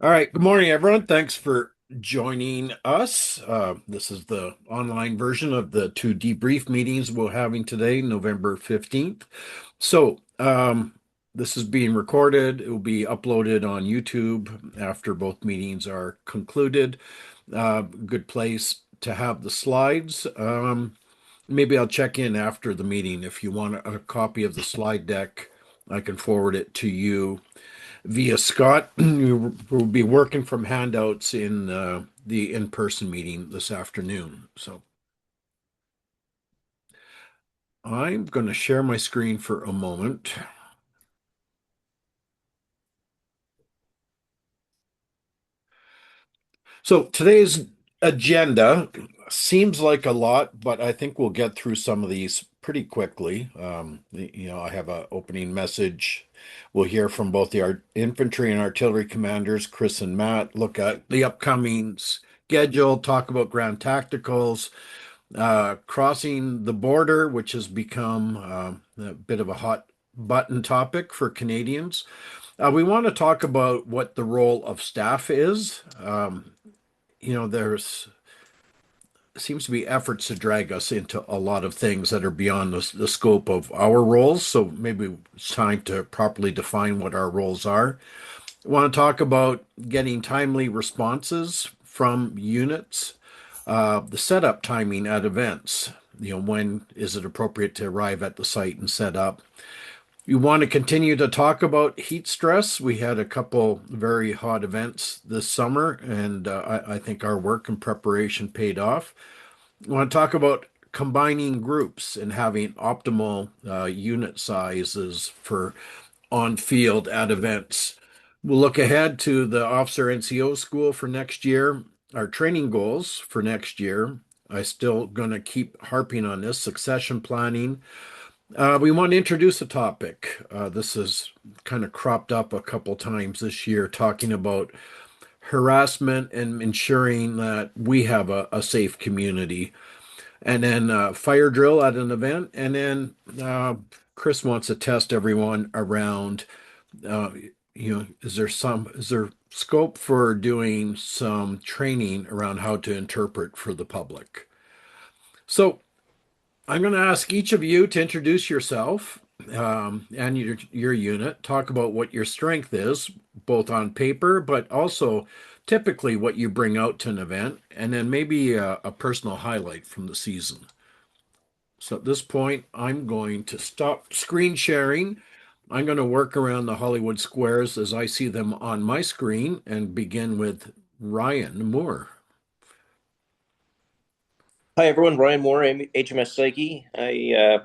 All right. Good morning, everyone. Thanks for joining us. This is the online version of the two debrief meetings we're having today, November 15th. This is being recorded. It will be uploaded on YouTube after both meetings are concluded. Good place to have the slides. Maybe I'll check in after the meeting. If you want a copy of the slide deck, I can forward it to you via Scott. You will be working from handouts in the in-person meeting this afternoon. So I'm going to share my screen for a moment. So today's agenda seems like a lot, but I think we'll get through some of these pretty quickly. I have an opening message. We'll hear from both the infantry and artillery commanders, Chris and Matt, look at the upcoming schedule, talk about ground tacticals, crossing the border, which has become a bit of a hot button topic for Canadians. We want to talk about what the role of staff is. There's seems to be efforts to drag us into a lot of things that are beyond the scope of our roles. So maybe it's time to properly define what our roles are. I want to talk about getting timely responses from units, the setup timing at events. When is it appropriate to arrive at the site and set up? You want to continue to talk about heat stress. We had a couple very hot events this summer, and I think our work and preparation paid off. We want to talk about combining groups and having optimal unit sizes for on field at events. We'll look ahead to the Officer NCO school for next year, our training goals for next year. I still going to keep harping on this succession planning. We want to introduce a topic. This has kind of cropped up a couple times this year, talking about harassment and ensuring that we have a safe community. And then fire drill at an event. And then Chris wants to test everyone around. Uh, is there scope for doing some training around how to interpret for the public? So I'm going to ask each of you to introduce yourself and your unit, talk about what your strength is, both on paper, but also typically what you bring out to an event, and then maybe a personal highlight from the season. So at this point, I'm going to stop screen sharing. I'm going to work around the Hollywood squares as I see them on my screen and begin with Ryan Moore. Hi, everyone. Ryan Moore, HMS Psyche. I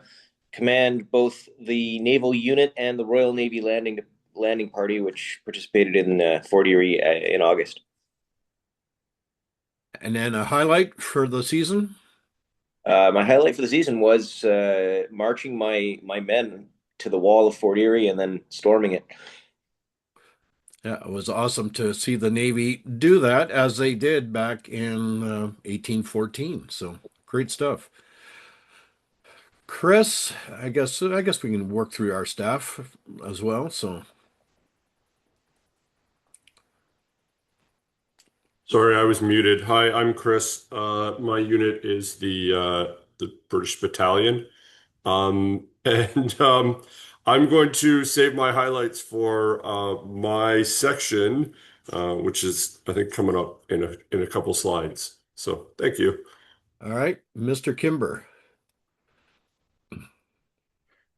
command both the naval unit and the Royal Navy landing party, which participated in Fort Erie in August. And then a highlight for the season. My highlight for the season was marching my men to the wall of Fort Erie and then storming it. Yeah, it was awesome to see the Navy do that as they did back in 1814. So great stuff. Chris, I guess we can work through our staff as well. So Sorry, I was muted. Hi, I'm Chris. My unit is the British Battalion. And I'm going to save my highlights for my section, which is I think coming up in a couple slides. So thank you. all right, Mr. Kimber.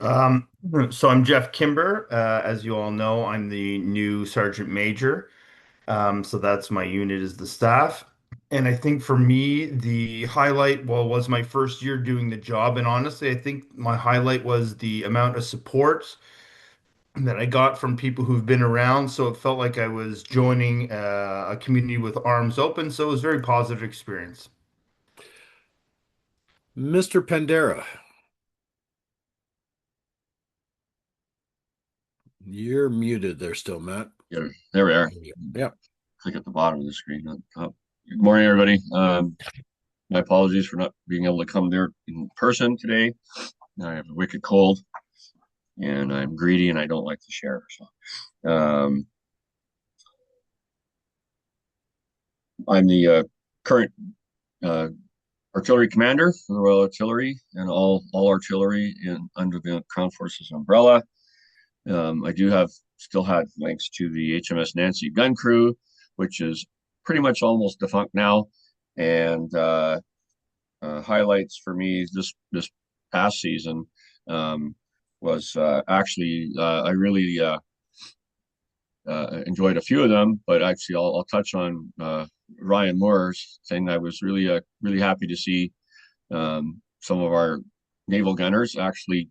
Um, so I'm Jeff Kimber. As you all know, I'm the new Sergeant Major. So that's my unit is the staff. And I think for me, the highlight, well, was my first year doing the job. And honestly, I think my highlight was the amount of support that I got from people who've been around. So it felt like I was joining a community with arms open. So it was a very positive experience. Mr. Pandera, you're muted there still, Matt. Yeah, there we are. Yeah. Click at the bottom of the screen, not the top. Good morning, everybody. My apologies for not being able to come there in person today. I have a wicked cold, and I'm greedy, and I don't like to share. So, I'm the current artillery commander for the Royal Artillery and all artillery under the Crown Forces umbrella. I do have still had links to the HMS Nancy gun crew, which is pretty much almost defunct now. And highlights for me this past season was actually I really enjoyed a few of them, but actually I'll touch on Ryan Moore's thing. I was really happy to see some of our naval gunners actually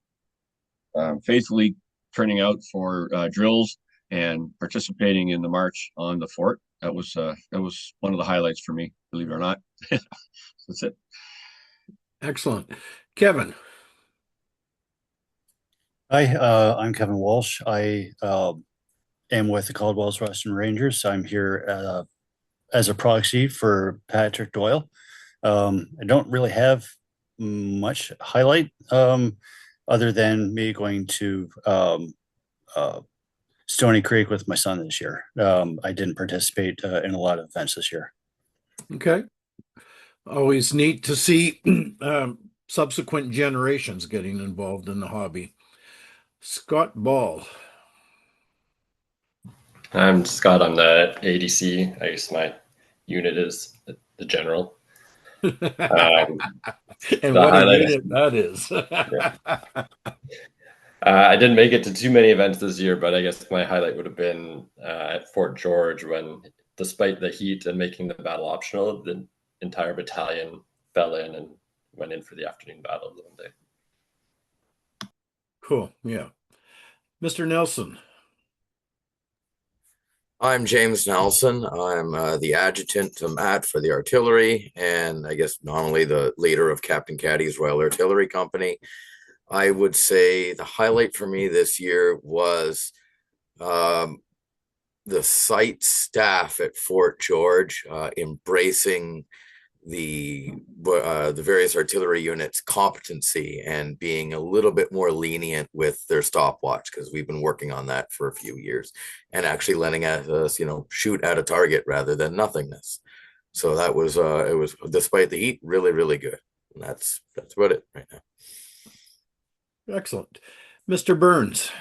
faithfully turning out for drills and participating in the march on the fort. That was one of the highlights for me, believe it or not. That's it. Excellent. Kevin. Hi, I'm Kevin Walsh. I am with the Caldwell's Western Rangers. I'm here as a proxy for Patrick Doyle. I don't really have much highlight other than me going to Stony Creek with my son this year. I didn't participate in a lot of events this year. Okay. Always neat to see subsequent generations getting involved in the hobby. Scott Ball. I'm Scott. I'm the ADC. I guess my unit is the general. And the what a highlights. unit that is. I didn't make it to too many events this year, but I guess my highlight would have been at Fort George when, despite the heat and making the battle optional, the entire battalion fell in and went in for the afternoon battle one day. Cool. Yeah. Mr. Nelson. I'm James Nelson. I'm the adjutant to Matt for the artillery, and I guess nominally the leader of Captain Caddy's Royal Artillery Company. I would say the highlight for me this year was the site staff at Fort George embracing the various artillery units' competency and being a little bit more lenient with their stopwatch, because we've been working on that for a few years, and actually letting us, shoot at a target rather than nothingness. So that was it was, despite the heat, really, really good. And that's about it right now. Excellent. Mr. Burns.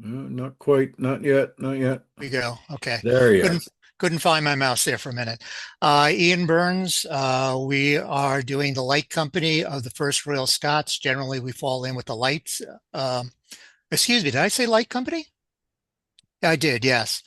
Not quite. Not yet. Not yet. We go. Okay. There he is. Couldn't find my mouse there for a minute. Ian Burns. We are doing the light company of the 1st Royal Scots. Generally, we fall in with the lights. Excuse me, did I say light company? I did, yes.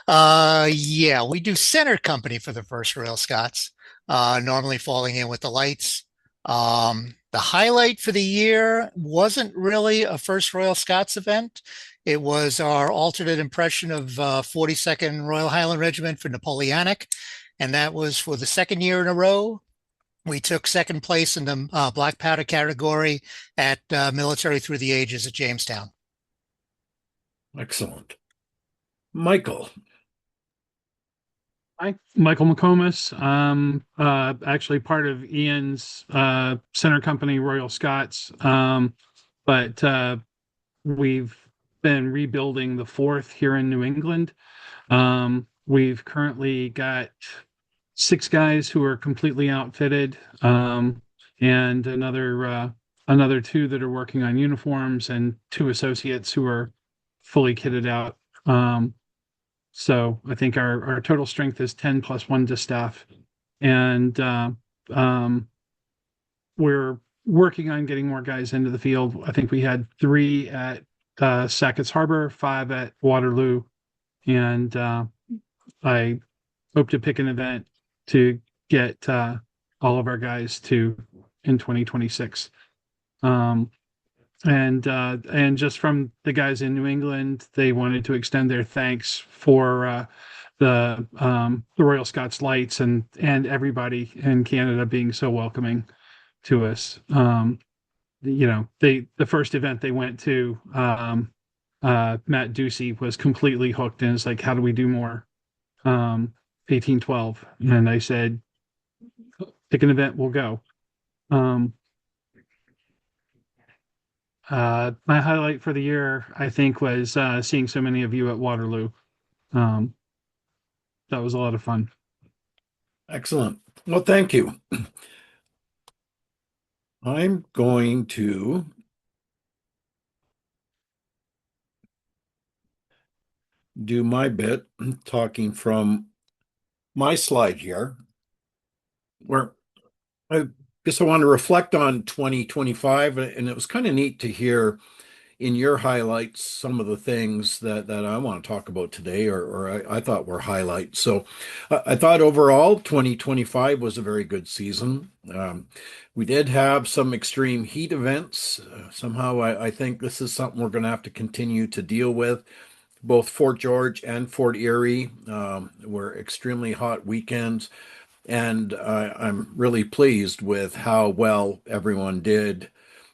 Yeah, we do center company for the 1st Royal Scots, normally falling in with the lights. The highlight for the year wasn't really a 1st Royal Scots event. It was our alternate impression of 42nd Royal Highland Regiment for Napoleonic, and that was for the 2nd year in a row. We took 2nd place in the black powder category at Military Through the Ages at Jamestown. Excellent. Michael. Hi, Michael McComas. Actually part of Ian's center company, Royal Scots, but we've been rebuilding the 4th here in New England. We've currently got 6 guys who are completely outfitted, and another 2 that are working on uniforms, and 2 associates who are fully kitted out. So I think our total strength is 10 plus 1 to staff. And we're working on getting more guys into the field. I think we had 3 at Sackett's Harbor, 5 at Waterloo. And I hope to pick an event to get all of our guys to in 2026. And just from the guys in New England, they wanted to extend their thanks for the Royal Scots Lights and everybody in Canada being so welcoming to us. The first event they went to, Matt Ducey was completely hooked, and it's like, how do we do more? 1812, and I said, pick an event, we'll go. My highlight for the year, I think, was seeing so many of you at Waterloo. Um, that was a lot of fun. Excellent. Well, thank you. I'm going to do my bit talking from my slide here, where I guess I want to reflect on 2025, and it was kind of neat to hear in your highlights some of the things that I want to talk about today, or I thought were highlights. So I thought overall 2025 was a very good season. We did have some extreme heat events. Somehow I think this is something we're going to have to continue to deal with. Both Fort George and Fort Erie were extremely hot weekends. And I'm really pleased with how well everyone did.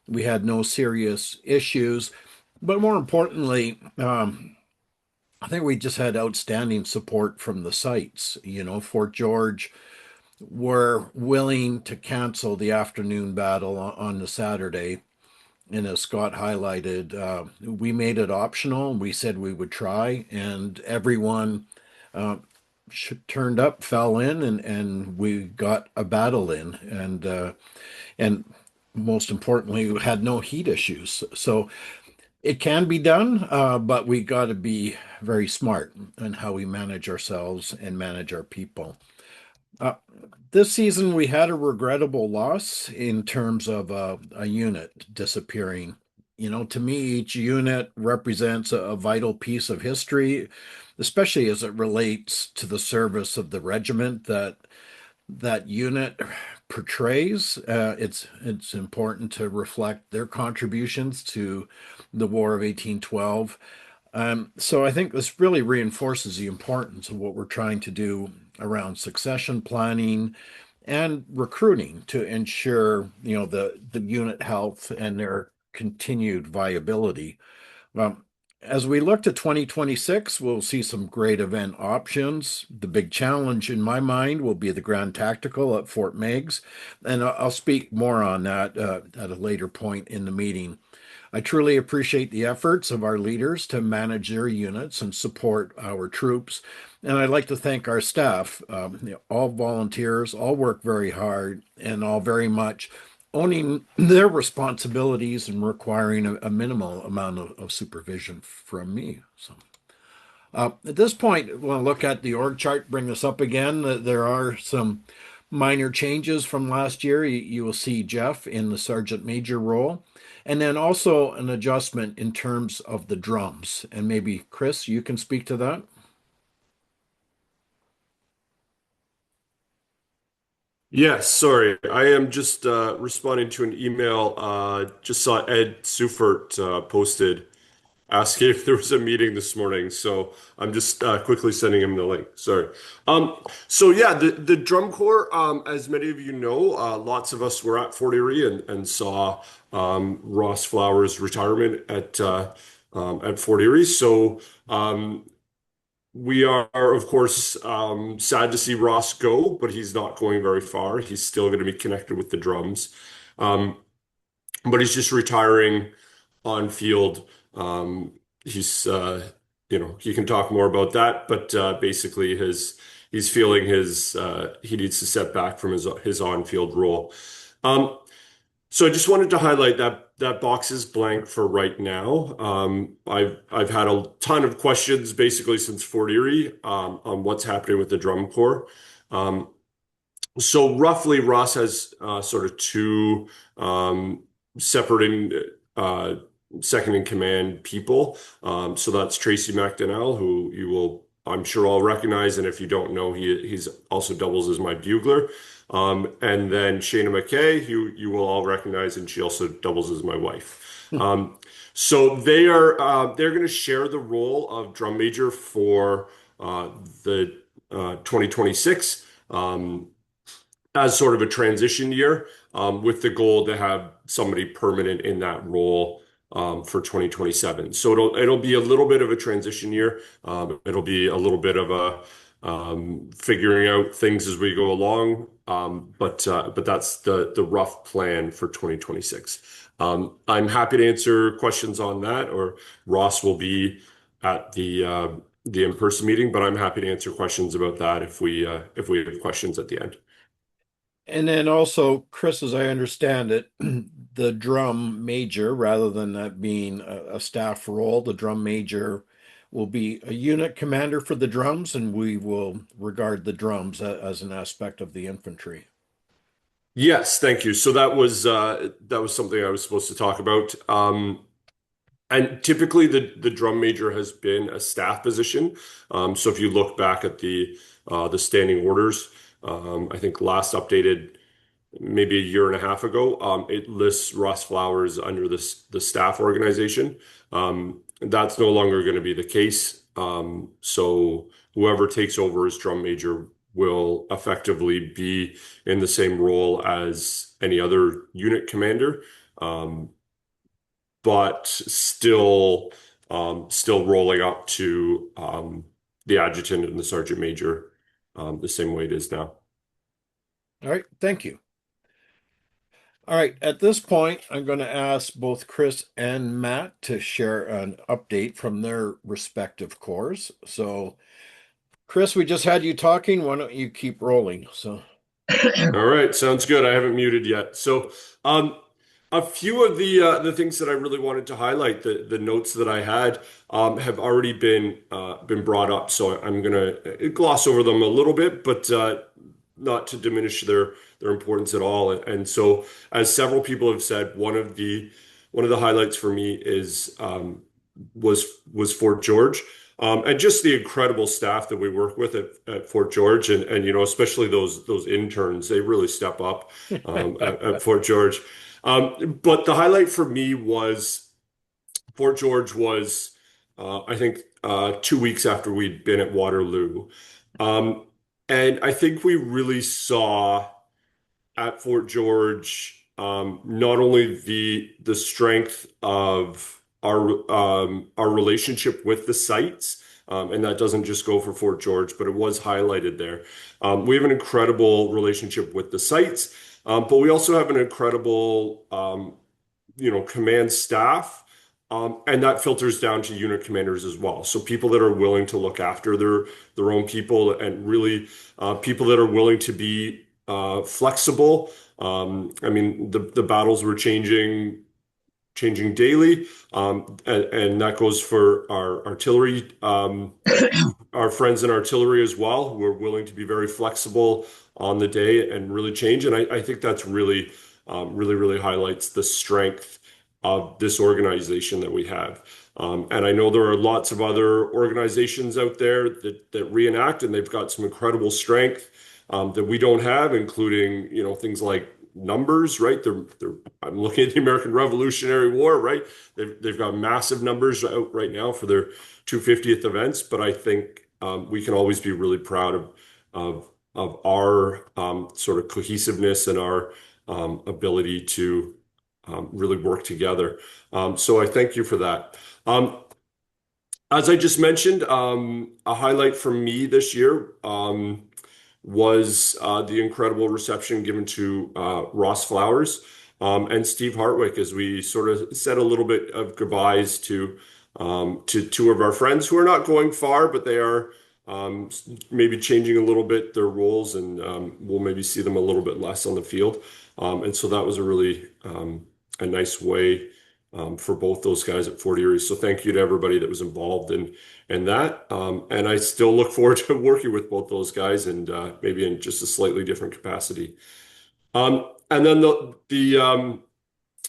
We had no serious issues, but more importantly, I think we just had outstanding support from the sites. You know, Fort George were willing to cancel the afternoon battle on the Saturday. And as Scott highlighted, we made it optional. We said we would try, and everyone uh, turned up, fell in, and we got a battle in, and most importantly, we had no heat issues. So it can be done, but we got to be very smart in how we manage ourselves and manage our people. Uh, this season, we had a regrettable loss in terms of a unit disappearing. You know, to me, each unit represents a vital piece of history, especially as it relates to the service of the regiment that unit portrays. It's important to reflect their contributions to the War of 1812. So I think this really reinforces the importance of what we're trying to do around succession planning and recruiting to ensure, you know, the unit health and their continued viability. Um, as we look to 2026, we'll see some great event options. The big challenge in my mind will be the Grand Tactical at Fort Meigs, and I'll speak more on that at a later point in the meeting. I truly appreciate the efforts of our leaders to manage their units and support our troops. And I'd like to thank our staff, all volunteers, all work very hard, and all very much owning their responsibilities and requiring a minimal amount of supervision from me. So at this point, we'll look at the org chart, bring this up again. There are some minor changes from last year. You will see Jeff in the sergeant major role, and then also an adjustment in terms of the drums. And maybe Chris, you can speak to that. Yes, sorry. I am just responding to an email. Just saw Ed Sufert posted asking if there was a meeting this morning. So I'm just quickly sending him the link. Sorry. So yeah, the drum corps, as many of you know, lots of us were at Fort Erie and saw Ross Flowers' retirement at Fort Erie. So we are, of course, sad to see Ross go, but he's not going very far. He's still going to be connected with the drums. Um, but he's just retiring on field. He's, he can talk more about that, but basically he's feeling he needs to step back from his on-field role. Um, so I just wanted to highlight that box is blank for right now. I've had a ton of questions basically since Fort Erie on what's happening with the drum corps. Um, so roughly, Ross has sort of two separate uh, second in command people. So that's Tracy McDonnell, who you will, I'm sure, all recognize, and if you don't know, he's also doubles as my bugler. And then Shayna McKay, who you will all recognize, and she also doubles as my wife. So they're going to share the role of drum major for the 2026. As sort of a transition year, with the goal to have somebody permanent in that role for 2027. So it'll be a little bit of a transition year. It'll be a little bit of a figuring out things as we go along. But that's the rough plan for 2026. I'm happy to answer questions on that, or Ross will be at the the in-person meeting, but I'm happy to answer questions about that if we have questions at the end. And then also, Chris, as I understand it, the drum major, rather than that being a staff role, the drum major will be a unit commander for the drums, and we will regard the drums as an aspect of the infantry. Yes, thank you. So that was something I was supposed to talk about. And typically the drum major has been a staff position. So if you look back at the standing orders, I think last updated maybe a year and a half ago, it lists Ross Flowers under the staff organization. That's no longer going to be the case. So whoever takes over as drum major will effectively be in the same role as any other unit commander, but still rolling up to the adjutant and the sergeant major the same way it is now. All right, thank you. All right, at this point, I'm going to ask both Chris and Matt to share an update from their respective corps. So, Chris, we just had you talking. Why don't you keep rolling? So, All right, sounds good. I haven't muted yet. So, a few of the things that I really wanted to highlight, the notes that I had, have already been brought up. So I'm gonna gloss over them a little bit, but not to diminish their importance at all. And so, as several people have said, one of the highlights for me is was Fort George. And just the incredible staff that we work with at Fort George, and you know, especially those interns, they really step up at Fort George. But the highlight for me was Fort George was, I think, 2 weeks after we'd been at Waterloo. Um, and I think we really saw at Fort George not only the strength of our relationship with the sites, and that doesn't just go for Fort George, but it was highlighted there. We have an incredible relationship with the sites, but we also have an incredible command staff. And that filters down to unit commanders as well. So people that are willing to look after their own people, and really people that are willing to be flexible. I mean, the battles were changing daily, and that goes for our artillery, our friends in artillery as well, who are willing to be very flexible on the day and really change. And I think that's really highlights the strength of this organization that we have. And I know there are lots of other organizations out there that reenact, and they've got some incredible strength that we don't have, including, you know, things like numbers, right? I'm looking at the American Revolutionary War, right? They've got massive numbers out right now for their 250th events, but I think we can always be really proud of our sort of cohesiveness and our ability to really work together. So I thank you for that. As I just mentioned, a highlight for me this year was the incredible reception given to Ross Flowers and Steve Hartwick, as we sort of said a little bit of goodbyes to two of our friends who are not going far, but they are maybe changing a little bit their roles, and we'll maybe see them a little bit less on the field. And so that was a really a nice way for both those guys at Fort Erie. So thank you to everybody that was involved in that. And I still look forward to working with both those guys, and maybe in just a slightly different capacity. And then the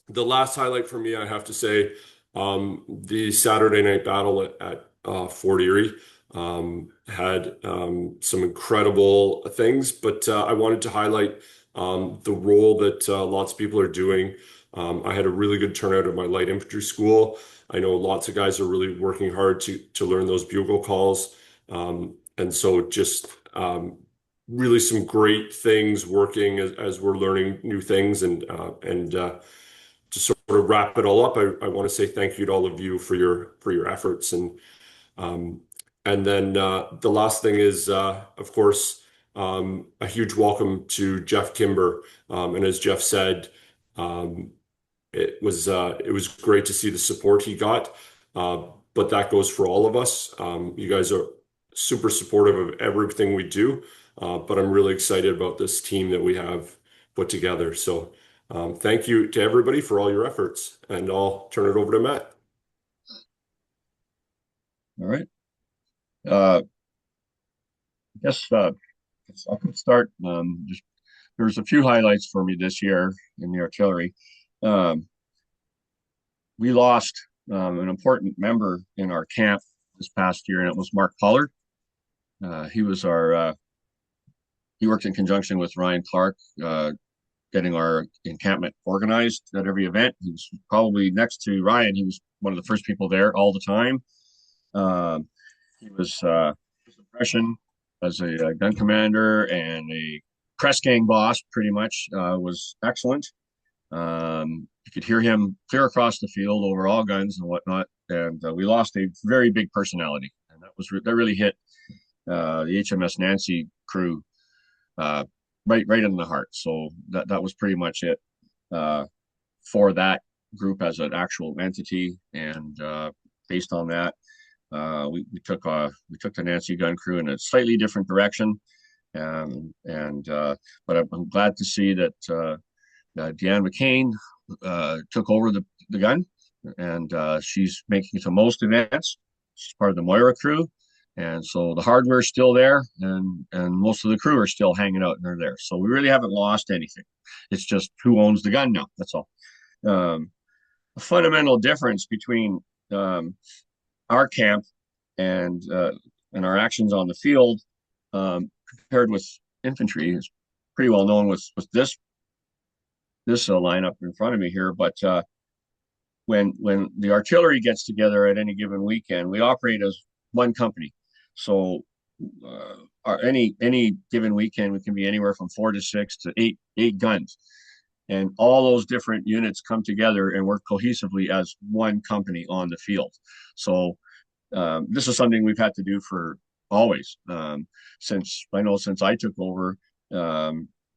last highlight for me, I have to say, the Saturday night battle at Fort Erie had some incredible things, but I wanted to highlight the role that lots of people are doing. I had a really good turnout at my light infantry school. I know lots of guys are really working hard to learn those bugle calls. And so just really some great things working as we're learning new things. And to sort of wrap it all up, I want to say thank you to all of you for your efforts. And then the last thing is, of course, a huge welcome to Jeff Kimber. And as Jeff said, it was great to see the support he got. but that goes for all of us. You guys are super supportive of everything we do, but I'm really excited about this team that we have put together. So thank you to everybody for all your efforts, and I'll turn it over to Matt. All right. I guess I could start. Just there's a few highlights for me this year in the artillery. Um, we lost an important member in our camp this past year, and it was Mark Pollard. He was our he worked in conjunction with Ryan Clark, getting our encampment organized at every event. He was probably next to Ryan. He was one of the first people there all the time. He was his impression as a gun commander and a press gang boss, pretty much, was excellent. You could hear him clear across the field over all guns and whatnot. And we lost a very big personality, and that really hit the HMS Nancy crew right in the heart. So that was pretty much it for that group as an actual entity. And based on that, we took the Nancy gun crew in a slightly different direction. But I'm glad to see that Deanne McCain took over the gun, and she's making it to most events. She's part of the Moira crew, and so the hardware's still there, and most of the crew are still hanging out and they're there. So we really haven't lost anything. It's just who owns the gun now. That's all. A fundamental difference between our camp and our actions on the field compared with infantry is pretty well known with this lineup in front of me here. But when the artillery gets together at any given weekend, we operate as one company. So any given weekend, we can be anywhere from 4 to 6 to 8 guns, and all those different units come together and work cohesively as one company on the field. So this is something we've had to do for always. Since I took over,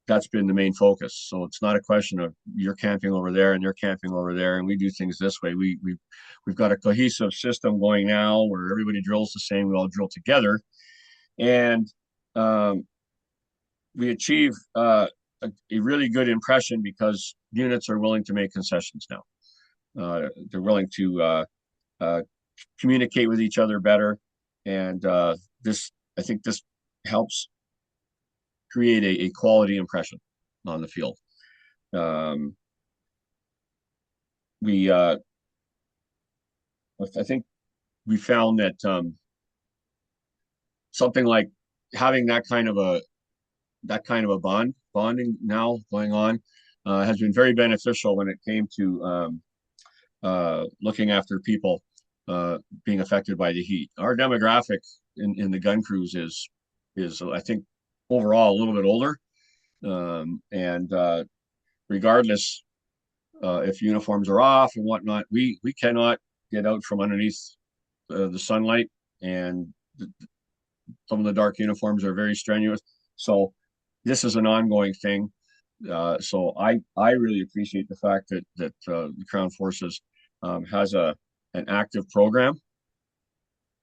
that's been the main focus. So it's not a question of you're camping over there and you're camping over there, and we do things this way. We've got a cohesive system going now where everybody drills the same. We all drill together, and we achieve a really good impression because units are willing to make concessions now. They're willing to communicate with each other better, and I think this helps create a quality impression on the field. I think we found that something like having that kind of a bonding now going on has been very beneficial when it came to looking after people being affected by the heat. Our demographic in the gun crews is I think overall a little bit older, and regardless if uniforms are off and whatnot, we cannot get out from underneath the sunlight, and some of the dark uniforms are very strenuous. So this is an ongoing thing. So I really appreciate the fact that the Crown Forces has an active program.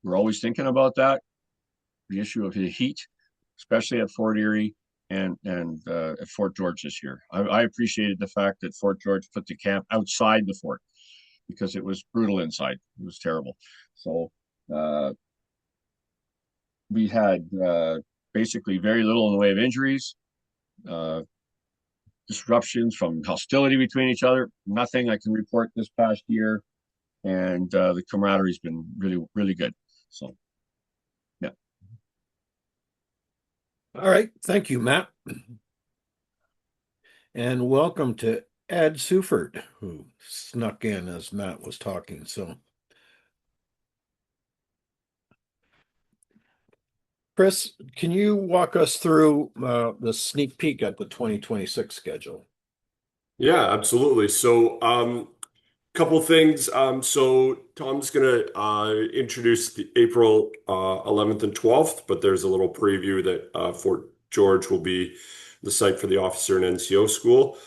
We're always thinking about that, the issue of the heat, especially at Fort Erie and at Fort George this year. I appreciated the fact that Fort George put the camp outside the fort because it was brutal inside. It was terrible. So we had basically very little in the way of injuries, disruptions from hostility between each other. Nothing I can report this past year, and the camaraderie's been really, really good. So, yeah. All right. Thank you, Matt. And welcome to Ed Suford, who snuck in as Matt was talking. So, Chris, can you walk us through the sneak peek at the 2026 schedule? Yeah, absolutely. So, couple things. So Tom's gonna introduce the April 11th and 12th, but there's a little preview that Fort George will be the site for the officer and NCO school.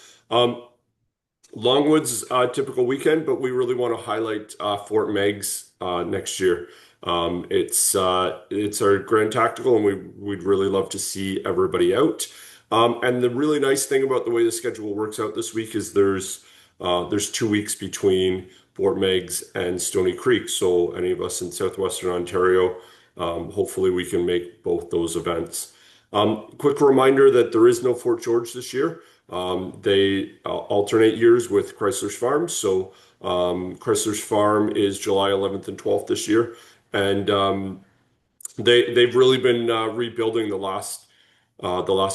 Longwood's a typical weekend, but we really want to highlight Fort Meigs next year. It's our Grand Tactical, and we'd really love to see everybody out. And the really nice thing about the way the schedule works out this week is there's 2 weeks between Fort Meigs and Stony Creek. So any of us in southwestern Ontario, hopefully we can make both those events. Quick reminder that there is no Fort George this year. They alternate years with Chrysler's Farm. So Chrysler's Farm is July 11th and 12th this year, and they've really been rebuilding the last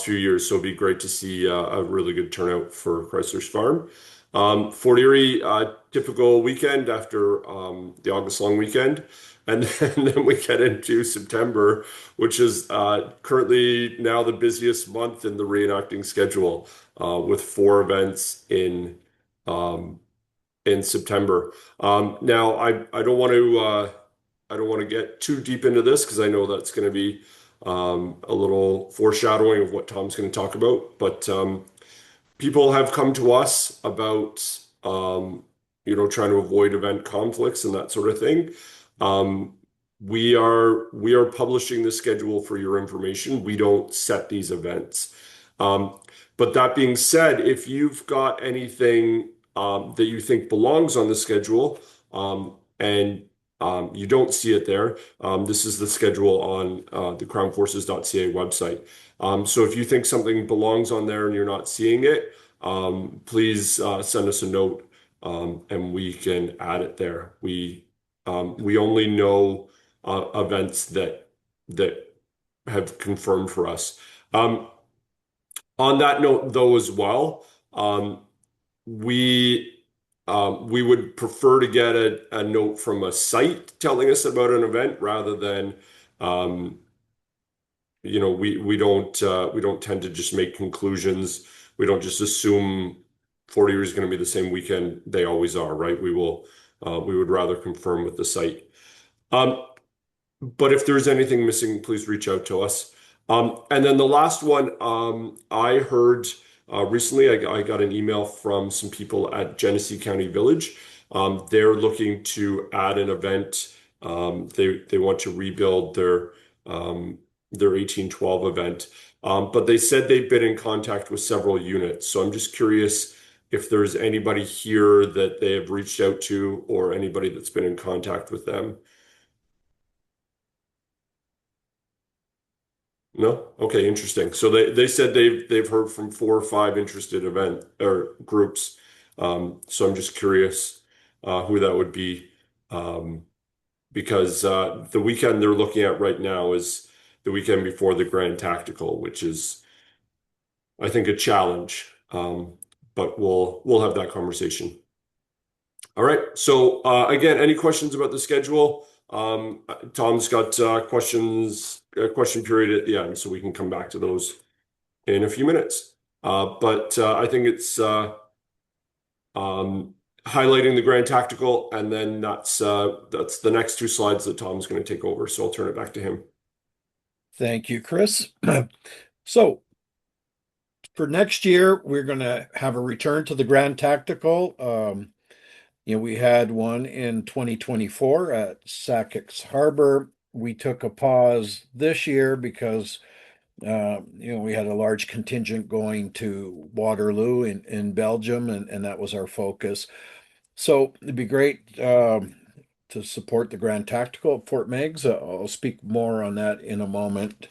few years. So it'd be great to see a really good turnout for Chrysler's Farm. Fort Erie, typical weekend after the August long weekend. And then we get into September, which is currently now the busiest month in the reenacting schedule, with 4 events in September. Now, I don't want to get too deep into this because I know that's going to be a little foreshadowing of what Tom's going to talk about. But people have come to us about trying to avoid event conflicts and that sort of thing. We are publishing the schedule for your information. We don't set these events. But that being said, if you've got anything that you think belongs on the schedule, and you don't see it there, this is the schedule on the crownforces.ca website. So if you think something belongs on there and you're not seeing it, please send us a note, and we can add it there. We only know events that have confirmed for us. On that note, though, as well, we we would prefer to get a note from a site telling us about an event rather than we don't tend to just make conclusions. We don't just assume 40 years is going to be the same weekend they always are, right? We would rather confirm with the site. But if there's anything missing, please reach out to us. And then the last one, I heard recently, I got an email from some people at Genesee County Village. They're looking to add an event. They want to rebuild their 1812 event. But they said they've been in contact with several units. So I'm just curious if there's anybody here that they have reached out to or anybody that's been in contact with them. No? Okay, interesting. So they said they've heard from 4 or 5 interested event or groups. So I'm just curious who that would be. Because the weekend they're looking at right now is the weekend before the Grand Tactical, which is, I think, a challenge. But we'll have that conversation. All right. So again, any questions about the schedule? Tom's got question period at the end, so we can come back to those in a few minutes. But I think it's highlighting the Grand Tactical, and then that's the next 2 slides that Tom's going to take over. So I'll turn it back to him. Thank you, Chris. So for next year, we're going to have a return to the Grand Tactical. We had one in 2024 at Sackets Harbor. We took a pause this year because we had a large contingent going to Waterloo in Belgium, and that was our focus. So it'd be great to support the Grand Tactical at Fort Meigs. I'll speak more on that in a moment.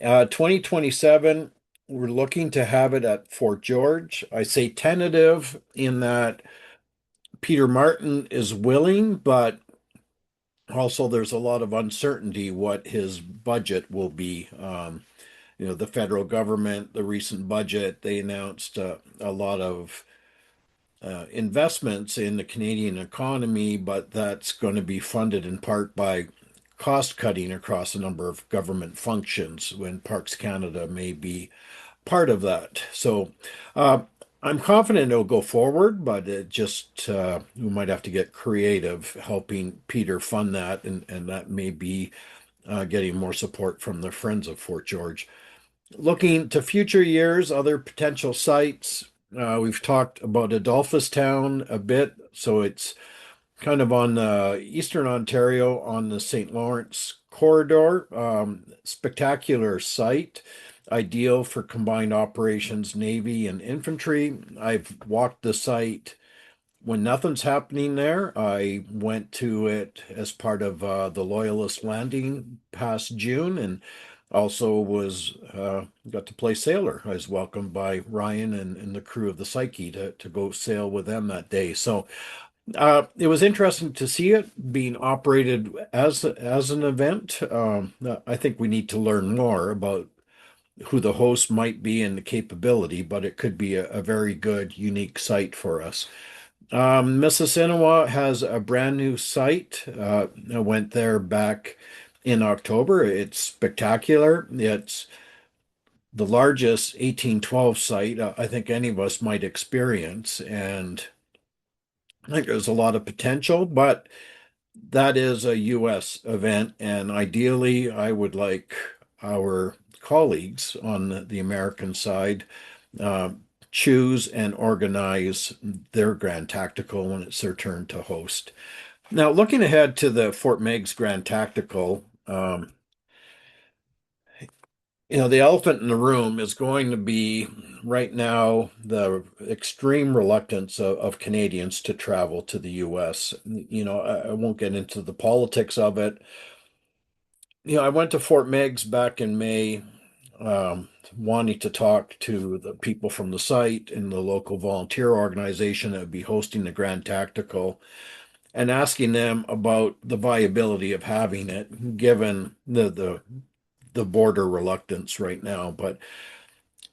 2027, we're looking to have it at Fort George. I say tentative in that Peter Martin is willing, but also there's a lot of uncertainty what his budget will be. The federal government, the recent budget, they announced a lot of investments in the Canadian economy, but that's going to be funded in part by cost cutting across a number of government functions, when Parks Canada may be part of that. So I'm confident it'll go forward, but it just we might have to get creative helping Peter fund that, and that may be getting more support from the Friends of Fort George. Looking to future years, other potential sites, We've talked about Adolphustown a bit, so it's kind of on eastern Ontario on the St. Lawrence corridor. Spectacular site, ideal for combined operations, Navy and infantry. I've walked the site when nothing's happening there. I went to it as part of the Loyalist Landing past June, and also was got to play sailor. I was welcomed by Ryan and the crew of the Psyche to go sail with them that day. So it was interesting to see it being operated as an event. I think we need to learn more about who the host might be and the capability, but it could be a very good, unique site for us. Mississinawa has a brand new site. I went there back in October. It's spectacular. It's the largest 1812 site I think any of us might experience, and I think there's a lot of potential, but that is a US event, and ideally, I would like our colleagues on the American side uh, choose and organize their Grand Tactical when it's their turn to host. Now, looking ahead to the Fort Meigs Grand Tactical, the elephant in the room is going to be right now the extreme reluctance of Canadians to travel to the US. I won't get into the politics of it. I went to Fort Meigs back in May, wanting to talk to the people from the site and the local volunteer organization that would be hosting the Grand Tactical and asking them about the viability of having it, given the border reluctance right now. But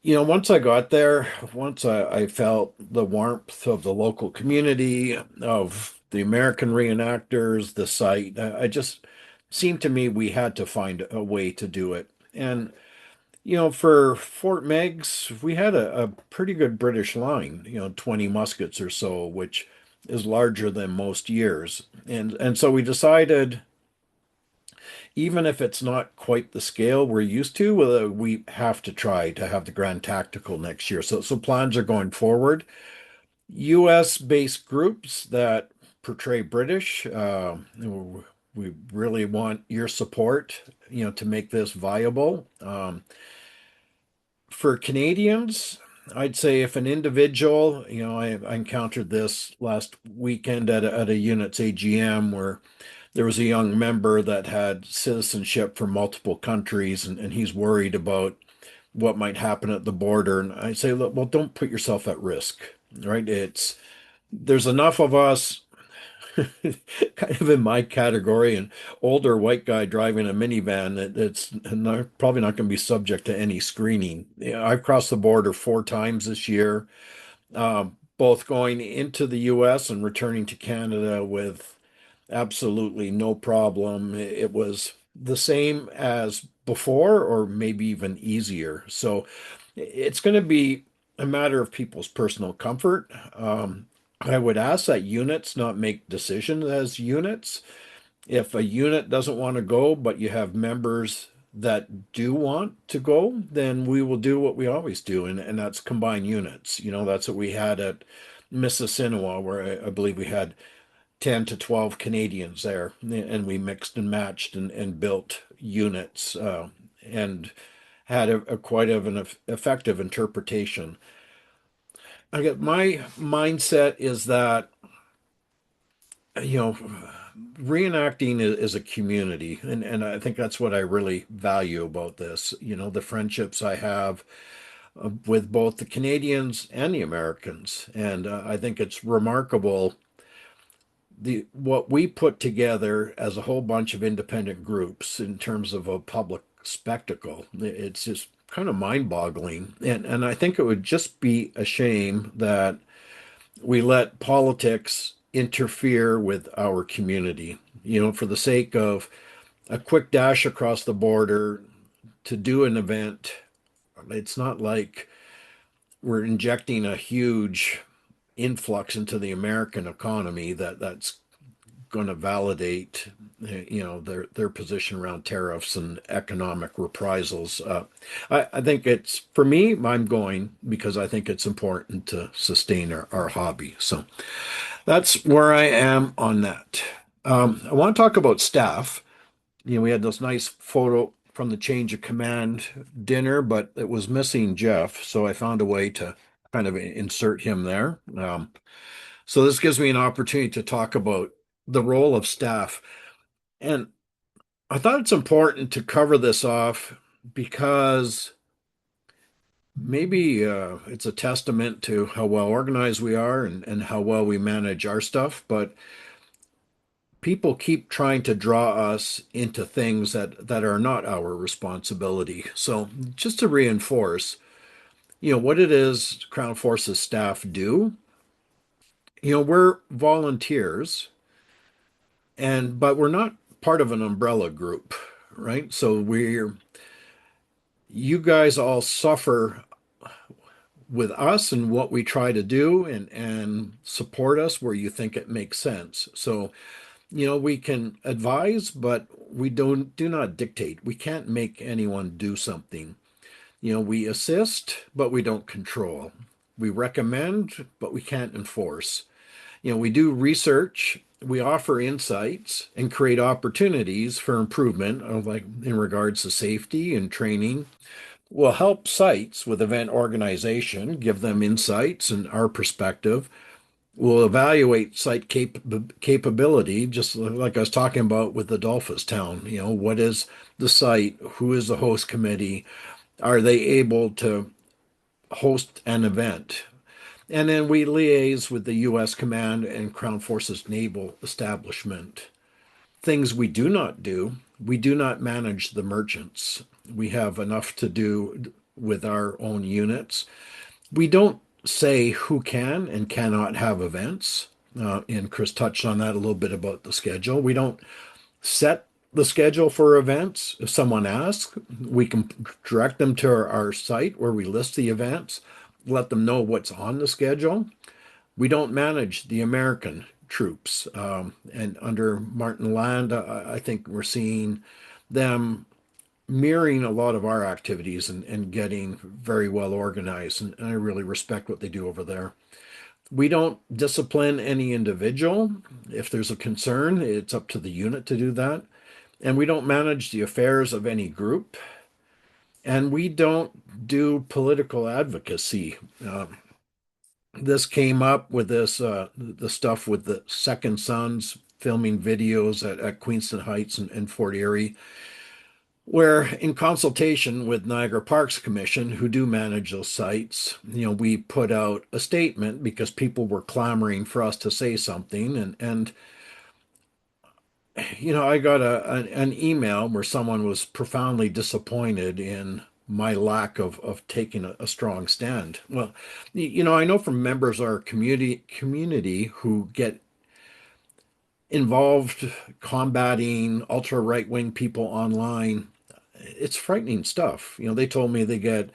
once I got there, once I felt the warmth of the local community, of the American reenactors, the site, I just seemed to me we had to find a way to do it. And, for Fort Meigs, we had a pretty good British line, 20 muskets or so, which is larger than most years. And so we decided even if it's not quite the scale we're used to, we have to try to have the Grand Tactical next year. So plans are going forward. U.S. based groups that portray British, we really want your support, to make this viable. For Canadians, I'd say if an individual, I encountered this last weekend at a unit's AGM where there was a young member that had citizenship from multiple countries, and he's worried about what might happen at the border. And I say, look, well, don't put yourself at risk, right? There's enough of us kind of in my category, an older white guy driving a minivan that's probably not going to be subject to any screening. I've crossed the border 4 times this year, both going into the US and returning to Canada with absolutely no problem. It was the same as before, or maybe even easier. So it's going to be a matter of people's personal comfort. I would ask that units not make decisions as units. If a unit doesn't want to go, but you have members that do want to go, then we will do what we always do, and that's combine units. That's what we had at Mississinawa, where I believe we had 10 to 12 Canadians there, and we mixed and matched and built units and had a quite of an effective interpretation. I get my mindset is that you know reenacting is a community, and I think that's what I really value about this. The friendships I have with both the Canadians and the Americans, and I think it's remarkable the what we put together as a whole bunch of independent groups in terms of a public spectacle. It's just kind of mind-boggling, and I think it would just be a shame that we let politics interfere with our community. For the sake of a quick dash across the border to do an event, it's not like we're injecting a huge influx into the American economy that's going to validate their position around tariffs and economic reprisals. I think it's for me. I'm going because I think it's important to sustain our hobby. So that's where I am on that. I want to talk about staff. We had this nice photo from the change of command dinner, but it was missing Jeff, so I found a way to kind of insert him there. So this gives me an opportunity to talk about the role of staff. And I thought it's important to cover this off because maybe it's a testament to how well organized we are and how well we manage our stuff, but people keep trying to draw us into things that are not our responsibility. So just to reinforce, what it is Crown Forces staff do, we're volunteers but we're not part of an umbrella group, right? So you guys all suffer with us and what we try to do and support us where you think it makes sense. So, we can advise, but we do not dictate. We can't make anyone do something. We assist, but we don't control. We recommend, but we can't enforce. We do research, we offer insights and create opportunities for improvement, like in regards to safety and training. We'll help sites with event organization, give them insights and our perspective. We'll evaluate site capability, just like I was talking about with Adolphus Town. What is the site? Who is the host committee? Are they able to host an event? And then we liaise with the U.S. Command and Crown Forces Naval Establishment. Things we do not do, we do not manage the merchants. We have enough to do with our own units. We don't say who can and cannot have events. And Chris touched on that a little bit about the schedule. We don't set the schedule for events. If someone asks, we can direct them to our site where we list the events, let them know what's on the schedule. We don't manage the American troops. And under Martin Land, I think we're seeing them mirroring a lot of our activities and getting very well organized. And I really respect what they do over there. We don't discipline any individual. If there's a concern, it's up to the unit to do that. And we don't manage the affairs of any group. And we don't do political advocacy. This came up with the stuff with the Second Sons filming videos at Queenston Heights and Fort Erie, where in consultation with Niagara Parks Commission, who do manage those sites, we put out a statement because people were clamoring for us to say something. And I got an email where someone was profoundly disappointed in my lack of taking a strong stand. Well, I know from members of our community who get involved combating ultra right wing people online. It's frightening stuff. They told me they get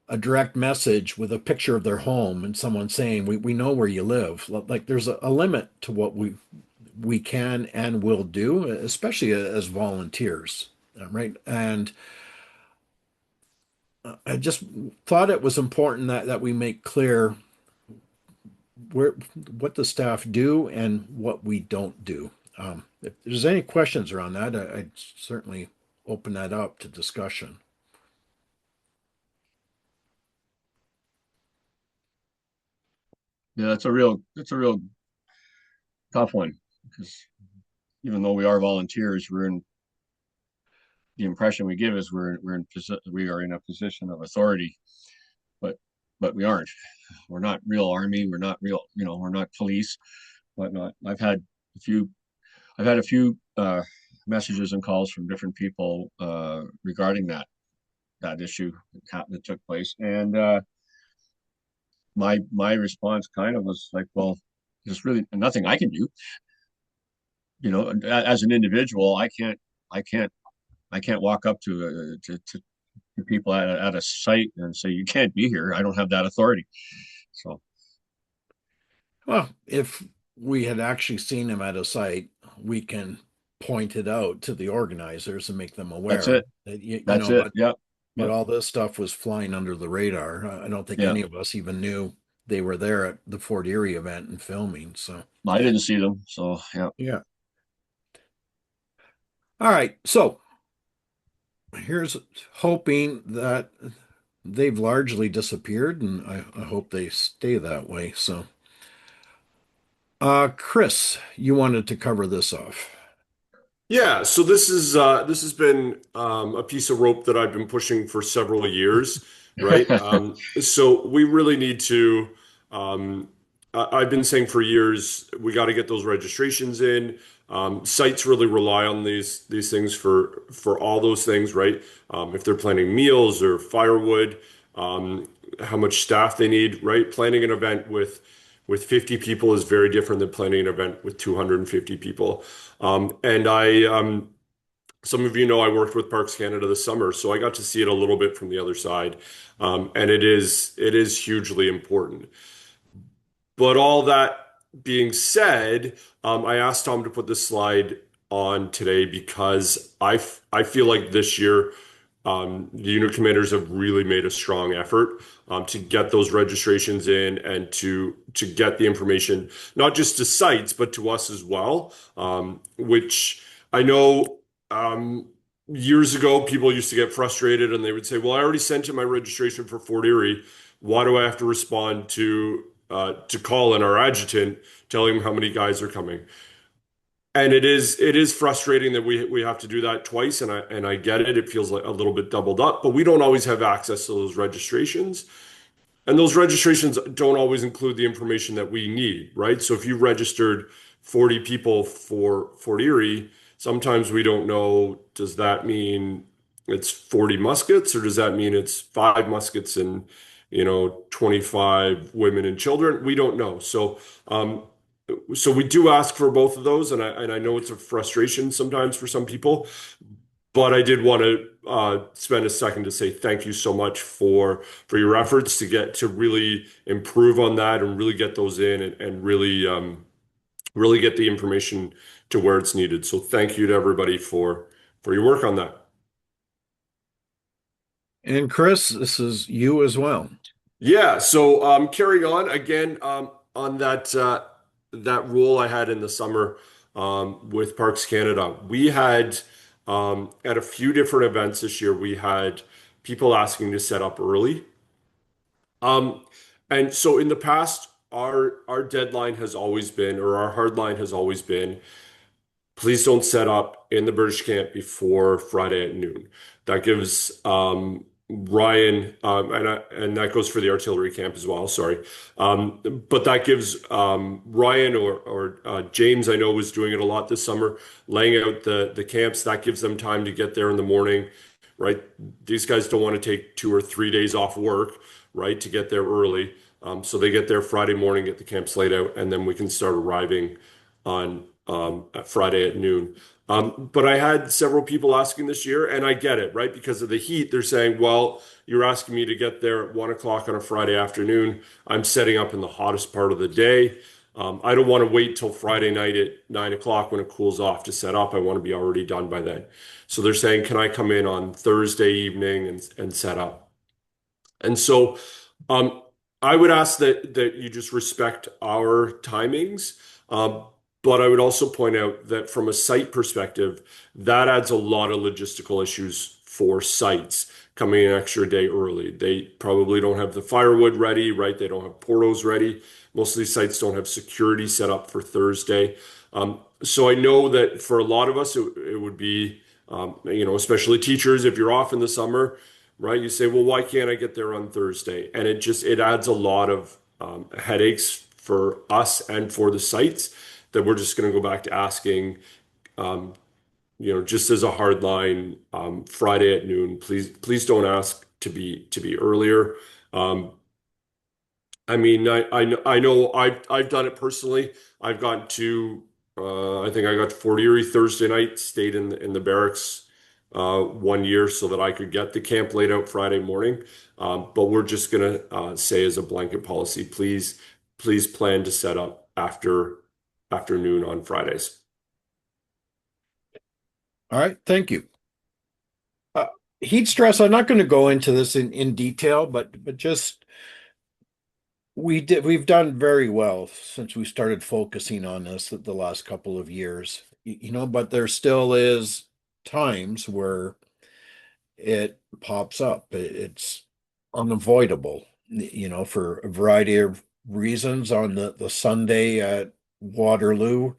a direct message with a picture of their home and someone saying, we know where you live. Like there's a limit to what we can and will do, especially as volunteers, right? And I just thought it was important that we make clear what the staff do and what we don't do. If there's any questions around that, I'd certainly open that up to discussion. Yeah, that's a real tough one because even though we are volunteers, the impression we give is we are in a position of authority, but we aren't. We're not real army. We're not real, we're not police, whatnot. I've had a few messages and calls from different people regarding that issue that took place, and my response kind of was like, well, there's really nothing I can do. As an individual, I can't I can't walk up to people at a site and say you can't be here. I don't have that authority. So Well, if we had actually seen him at a site, we can point it out to the organizers and make them That's aware it. that That's it. Yep. but Yep. all this stuff was flying under the radar. I don't think Yeah. any of us even knew they were there at the Fort Erie event and filming. So I didn't see them. So yeah. yeah. All right. So here's hoping that they've largely disappeared, and I hope they stay that way. So, Chris, you wanted to cover this off. Yeah, so this has been a piece of rope that I've been pushing for several years, right? So we really need to. I've been saying for years we got to get those registrations in. Sites really rely on these things for all those things, right? If they're planning meals or firewood, how much staff they need, right? Planning an event with 50 people is very different than planning an event with 250 people. And some of you know I worked with Parks Canada this summer, so I got to see it a little bit from the other side. And it is hugely important. But all that being said, I asked Tom to put this slide on today because I feel like this year the unit commanders have really made a strong effort to get those registrations in and to get the information not just to sites but to us as well. Which I know years ago people used to get frustrated and they would say, "Well, I already sent in my registration for Fort Erie. Why do I have to respond to Colin, our adjutant, telling him how many guys are coming?" And it is frustrating that we have to do that twice, and I get it. It feels like a little bit doubled up, but we don't always have access to those registrations. And those registrations don't always include the information that we need, right? So if you registered 40 people for Fort Erie, sometimes we don't know, does that mean it's 40 muskets or does that mean it's 5 muskets and 25 women and children? We don't know. So we do ask for both of those, and I know it's a frustration sometimes for some people, but I did want to spend a second to say thank you so much for your efforts to get to really improve on that and really get those in and really get the information to where it's needed. So thank you to everybody for your work on that. And Chris, this is you as well. Yeah, so carrying on again on that role I had in the summer with Parks Canada. We had at a few different events this year, we had people asking to set up early. Um, and so in the past, our deadline has always been, or our hard line has always been, please don't set up in the British camp before Friday at noon. That gives Ryan, and that goes for the artillery camp as well, sorry. But that gives Ryan or James, I know, was doing it a lot this summer, laying out the camps. That gives them time to get there in the morning, right? These guys don't want to take 2 or 3 days off work, right, to get there early. So they get there Friday morning, get the camps laid out, and then we can start arriving on at Friday at noon. But I had several people asking this year, and I get it, right? Because of the heat, they're saying, well, you're asking me to get there at 1 o'clock on a Friday afternoon. I'm setting up in the hottest part of the day. I don't want to wait till Friday night at 9 o'clock when it cools off to set up. I want to be already done by then. So they're saying, can I come in on Thursday evening and set up? And so um, I would ask that you just respect our timings. But I would also point out that from a site perspective, that adds a lot of logistical issues for sites coming an extra day early. They probably don't have the firewood ready, right? They don't have portos ready. Most of these sites don't have security set up for Thursday. So I know that for a lot of us, it would be, especially teachers, if you're off in the summer, right? You say, well, why can't I get there on Thursday? And it adds a lot of headaches for us and for the sites that we're just going to go back to asking, just as a hard line, Friday at noon, please don't ask to be earlier. I mean, I know I've done it personally. I've gotten to I think I got to Fort Erie Thursday night, stayed in the barracks one year so that I could get the camp laid out Friday morning. But we're just gonna say as a blanket policy, please plan to set up after afternoon on Fridays. All right, thank you. Uh, Heat stress, I'm not going to go into this in detail, but just we've done very well since we started focusing on this the last couple of years. You know, but there still is times where it pops up. It's unavoidable, you know, for a variety of reasons. On the Sunday at Waterloo,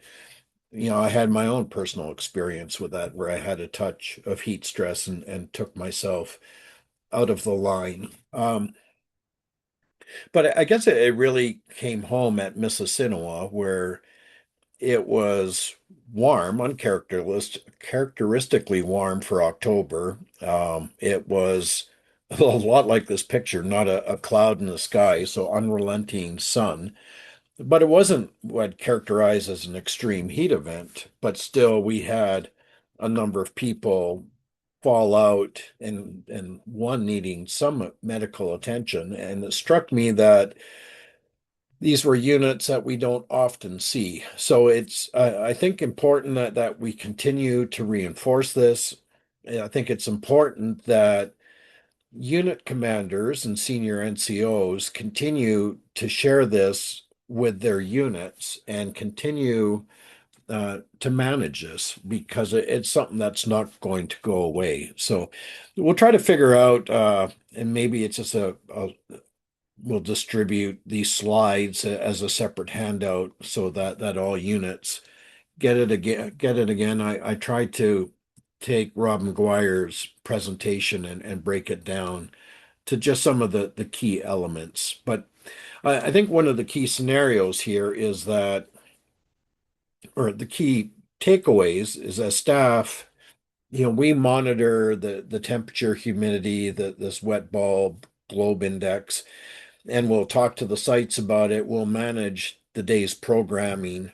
you know, I had my own personal experience with that where I had a touch of heat stress and took myself out of the line. But I guess it really came home at Mississinawa where it was warm, characteristically warm for October. It was a lot like this picture, not a cloud in the sky, so unrelenting sun. But it wasn't what I'd characterize as an extreme heat event, but still we had a number of people fall out and one needing some medical attention. And it struck me that these were units that we don't often see. So it's, I think, important that we continue to reinforce this. And I think it's important that unit commanders and senior NCOs continue to share this with their units and continue to manage this because it's something that's not going to go away. So we'll try to figure out, and maybe it's just we'll distribute these slides as a separate handout so that all units get it again. Get it again. I tried to take Rob McGuire's presentation and break it down to just some of the key elements. But I think one of the key scenarios here is that, or the key takeaways is that staff, you know, we monitor the temperature, humidity, this wet bulb globe index, and we'll talk to the sites about it. We'll manage the day's programming.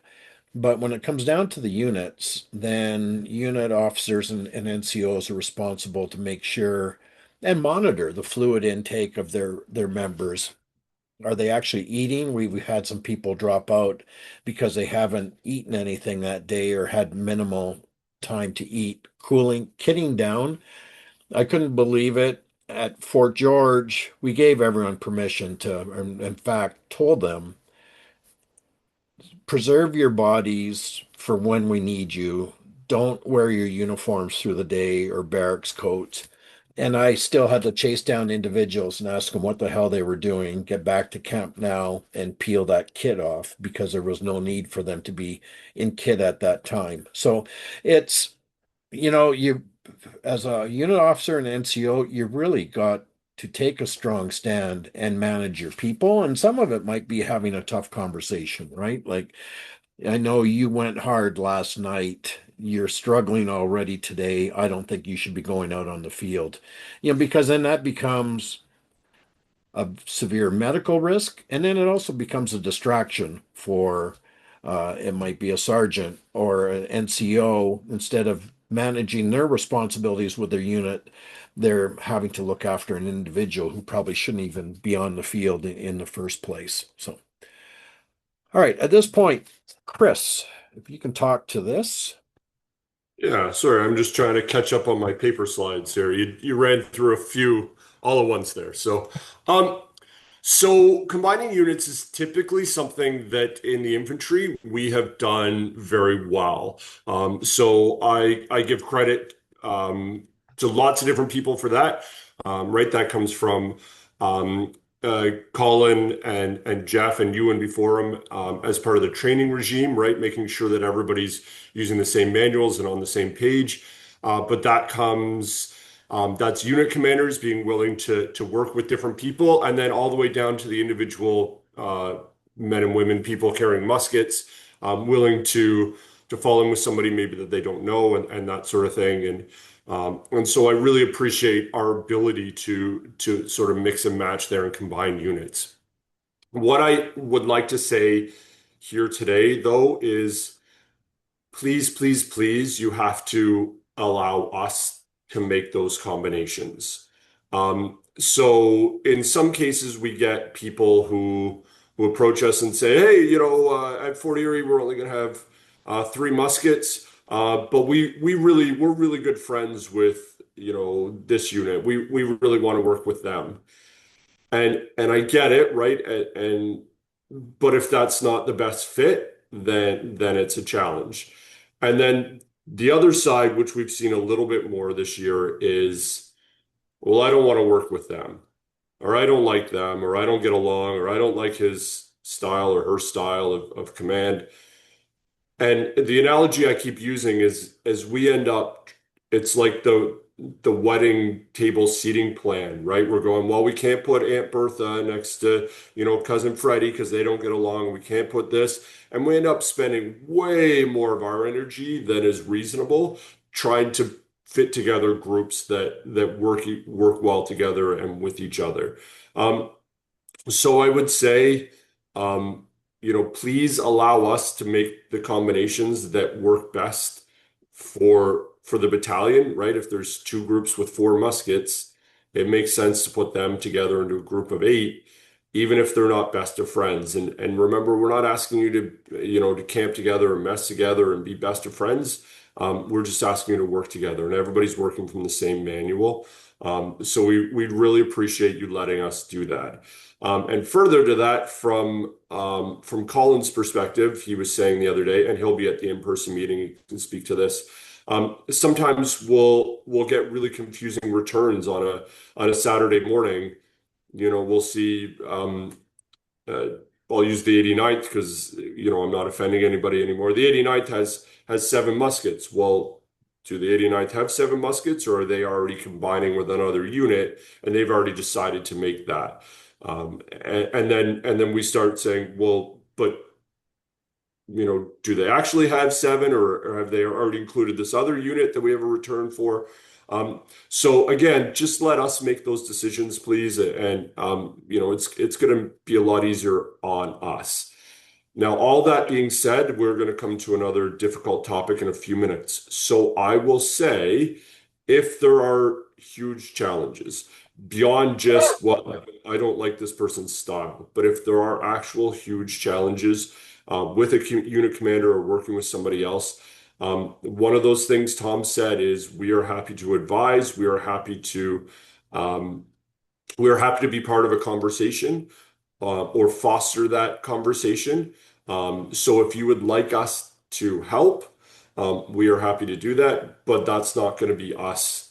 But when it comes down to the units, then unit officers and NCOs are responsible to make sure and monitor the fluid intake of their members. Are they actually eating? We've had some people drop out because they haven't eaten anything that day or had minimal time to eat. Cooling, kitting down. I couldn't believe it. At Fort George, we gave everyone permission to, in fact, told them preserve your bodies for when we need you. Don't wear your uniforms through the day or barracks coats. And I still had to chase down individuals and ask them what the hell they were doing, get back to camp now and peel that kit off because there was no need for them to be in kit at that time. So it's, you know, you as a unit officer and NCO, you really got to take a strong stand and manage your people. And some of it might be having a tough conversation, right? Like, I know you went hard last night. You're struggling already today. I don't think you should be going out on the field. You know, because then that becomes a severe medical risk, and then it also becomes a distraction for it might be a sergeant or an NCO. Instead of managing their responsibilities with their unit, they're having to look after an individual who probably shouldn't even be on the field in the first place. So, all right, at this point, Chris, if you can talk to this. Yeah, sorry, I'm just trying to catch up on my paper slides here. You ran through a few all at once there. Um, so combining units is typically something that in the infantry we have done very well. So I give credit to lots of different people for that. Right, that comes from um, Colin and Jeff and you and before him as part of the training regime, right? Making sure that everybody's using the same manuals and on the same page. But that comes that's unit commanders being willing to work with different people, and then all the way down to the individual men and women, people carrying muskets, willing to fall in with somebody maybe that they don't know and that sort of thing. And so I really appreciate our ability to sort of mix and match there and combine units. What I would like to say here today, though, is please, please, please, you have to allow us to make those combinations. So in some cases, we get people who approach us and say, "Hey, you know, at Fort Erie, we're only going to have three muskets. But we're really good friends with, this unit. We really want to work with them. And I get it, right? But if that's not the best fit, then it's a challenge. And then the other side, which we've seen a little bit more this year, is, well, I don't want to work with them, or I don't like them, or I don't get along, or I don't like his style or her style of command. And the analogy I keep using is as we end up, it's like the wedding table seating plan, right? We're going, well, we can't put Aunt Bertha next to, Cousin Freddie because they don't get along. We can't put this. And we end up spending way more of our energy than is reasonable trying to fit together groups that work well together and with each other. Um, so I would say, please allow us to make the combinations that work best for the battalion, right? If there's two groups with four muskets, it makes sense to put them together into a group of eight, even if they're not best of friends. And remember, we're not asking you to camp together and mess together and be best of friends. We're just asking you to work together, and everybody's working from the same manual. So we'd really appreciate you letting us do that. And further to that, from Colin's perspective, he was saying the other day, and he'll be at the in-person meeting, he can speak to this. Sometimes we'll get really confusing returns on a Saturday morning. We'll see. Uh, I'll use the 89th because I'm not offending anybody anymore. The 89th has seven muskets. Well, do the 89th have seven muskets, or are they already combining with another unit and they've already decided to make that? And then we start saying, well, but do they actually have seven, or have they already included this other unit that we have a return for? So again, just let us make those decisions, please. And it's going to be a lot easier on us. Now, all that being said, we're going to come to another difficult topic in a few minutes. So I will say, if there are huge challenges beyond just what I don't like this person's style, but if there are actual huge challenges with a unit commander or working with somebody else, one of those things Tom said is we are happy to advise. Um, we are happy to be part of a conversation or foster that conversation. So if you would like us to help, we are happy to do that, but that's not going to be us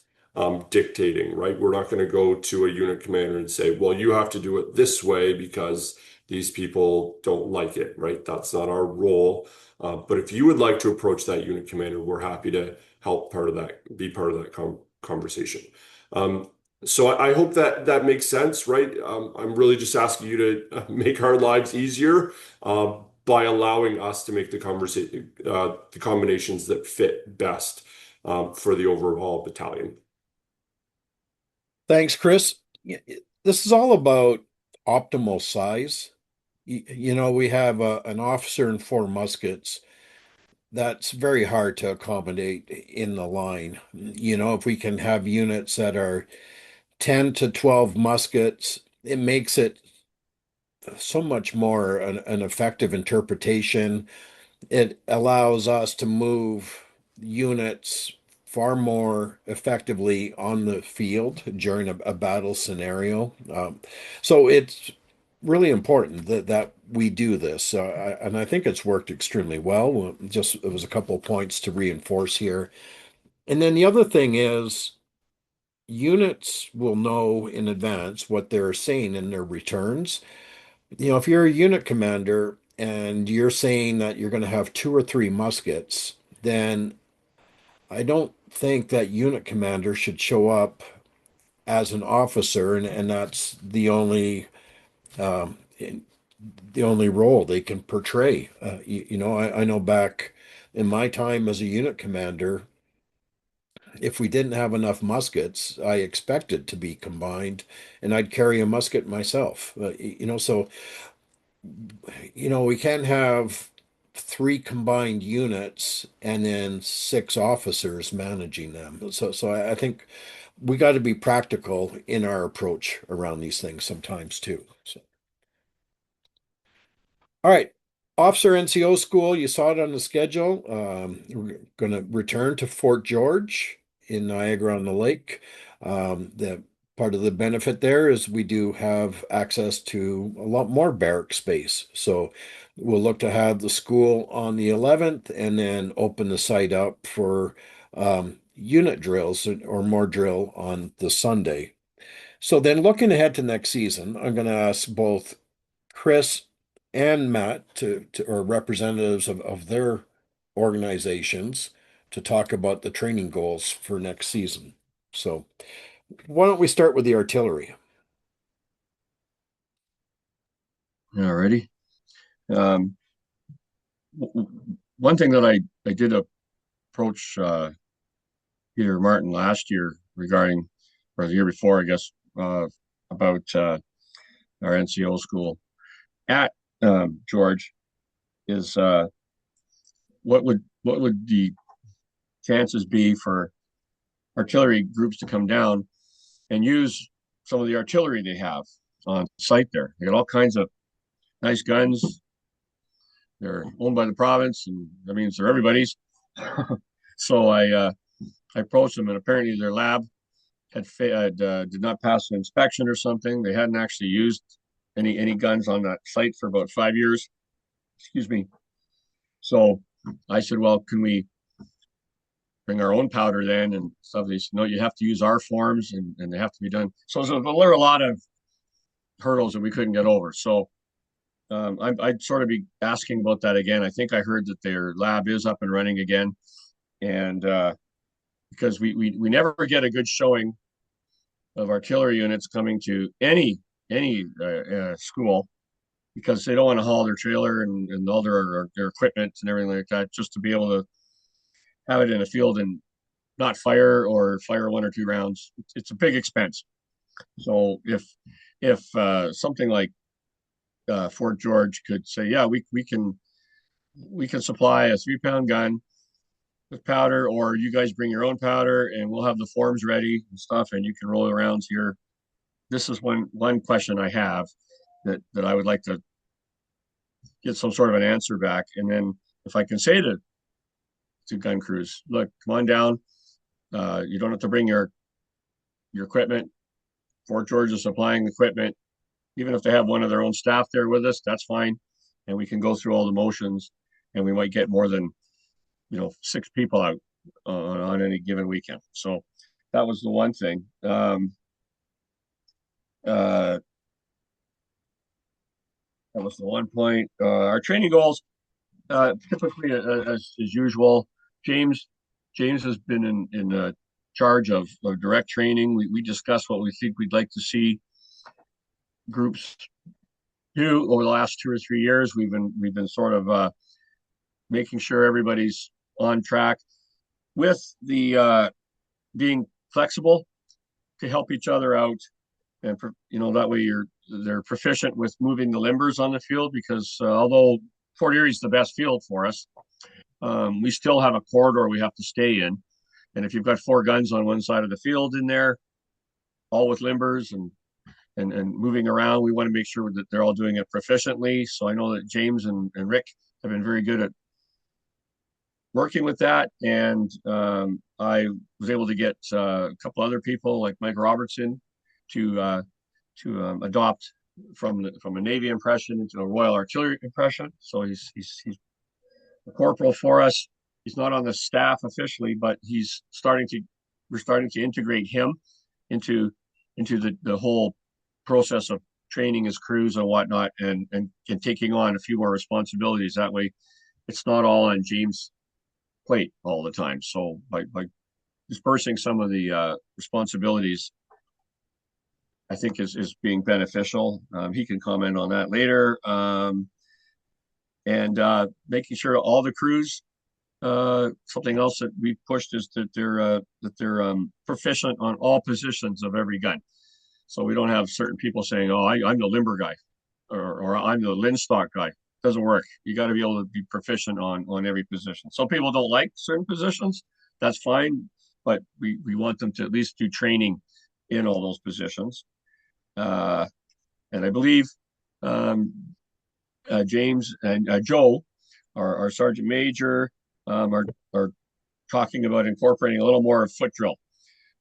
dictating, right? We're not going to go to a unit commander and say, well, you have to do it this way because these people don't like it, right? That's not our role. But if you would like to approach that unit commander, we're happy to help be part of that conversation. So I hope that makes sense, right? I'm really just asking you to make our lives easier by allowing us to make the combinations that fit best for the overall battalion. Thanks, Chris. This is all about optimal size. We have an officer and four muskets. That's very hard to accommodate in the line. If we can have units that are 10 to 12 muskets, it makes it so much more an effective interpretation. It allows us to move units far more effectively on the field during a battle scenario. So it's really important that we do this. And I think it's worked extremely well. Just it was a couple of points to reinforce here. And then the other thing is units will know in advance what they're saying in their returns. If you're a unit commander and you're saying that you're going to have two or three muskets, then I don't think that unit commander should show up as an officer, and that's um, the only role they can portray. I know back in my time as a unit commander, if we didn't have enough muskets, I expected to be combined, and I'd carry a musket myself. So we can't have three combined units and then six officers managing them. So I think we got to be practical in our approach around these things sometimes too. So, all right. Officer NCO school, you saw it on the schedule. We're going to return to Fort George in Niagara on the Lake. The part of the benefit there is we do have access to a lot more barrack space. So we'll look to have the school on the 11th and then open the site up for unit drills or more drill on the Sunday. So then looking ahead to next season, I'm going to ask both Chris and Matt or representatives of their organizations to talk about the training goals for next season. So why don't we start with the artillery? Alrighty. One thing that I did approach Peter Martin last year regarding, or the year before, I guess, about our NCO school at George is what would the chances be for artillery groups to come down and use some of the artillery they have on site there? They got all kinds of nice guns. They're owned by the province, and that means they're everybody's. So I approached them, and apparently their lab did not pass an inspection or something. They hadn't actually used any guns on that site for about 5 years. Excuse me. So I said, well, can we bring our own powder then and stuff? They said, no, you have to use our forms and they have to be done. So there were a lot of hurdles that we couldn't get over. So I'd sort of be asking about that again. I think I heard that their lab is up and running again. And because we never get a good showing of artillery units coming to any school, because they don't want to haul their trailer and all their equipment and everything like that, just to be able to have it in a field and not fire or fire 1 or 2 rounds. It's a big expense. So if something like Fort George could say, yeah, we can supply a 3-pound gun with powder, or you guys bring your own powder and we'll have the forms ready and stuff, and you can roll around here. This is one question I have that I would like to get some sort of an answer back. And then if I can say to gun crews, look, come on down. You don't have to bring your equipment. Fort George is supplying the equipment. Even if they have one of their own staff there with us, that's fine. And we can go through all the motions, and we might get more than 6 people out on any given weekend. So that was the one thing. That was the one point. Our training goals, typically as usual, James has been in charge of direct training. We discuss what we think we'd like to see groups do over the last 2 or 3 years. We've been sort of making sure everybody's on track with the being flexible to help each other out, and that way they're proficient with moving the limbers on the field, because although Fort Erie is the best field for us, we still have a corridor we have to stay in. And if you've got 4 guns on one side of the field in there, all with limbers and moving around, we want to make sure that they're all doing it proficiently. So I know that James and Rick have been very good at working with that. And I was able to get a couple other people like Mike Robertson to adopt from a Navy impression into a Royal Artillery impression. So he's a corporal for us. He's not on the staff officially, but we're starting to integrate him into the whole process of training his crews and whatnot, and taking on a few more responsibilities. That way it's not all on James' plate all the time. So by dispersing some of the responsibilities, I think is being beneficial. He can comment on that later. And making sure all the crews, something else that we pushed is that they're proficient on all positions of every gun. So we don't have certain people saying, "Oh, I'm the limber guy," or "I'm the linstock guy." Doesn't work. You got to be able to be proficient on every position. Some people don't like certain positions. That's fine, but we want them to at least do training in all those positions. And I believe James and Joe, our sergeant major, are talking about incorporating a little more foot drill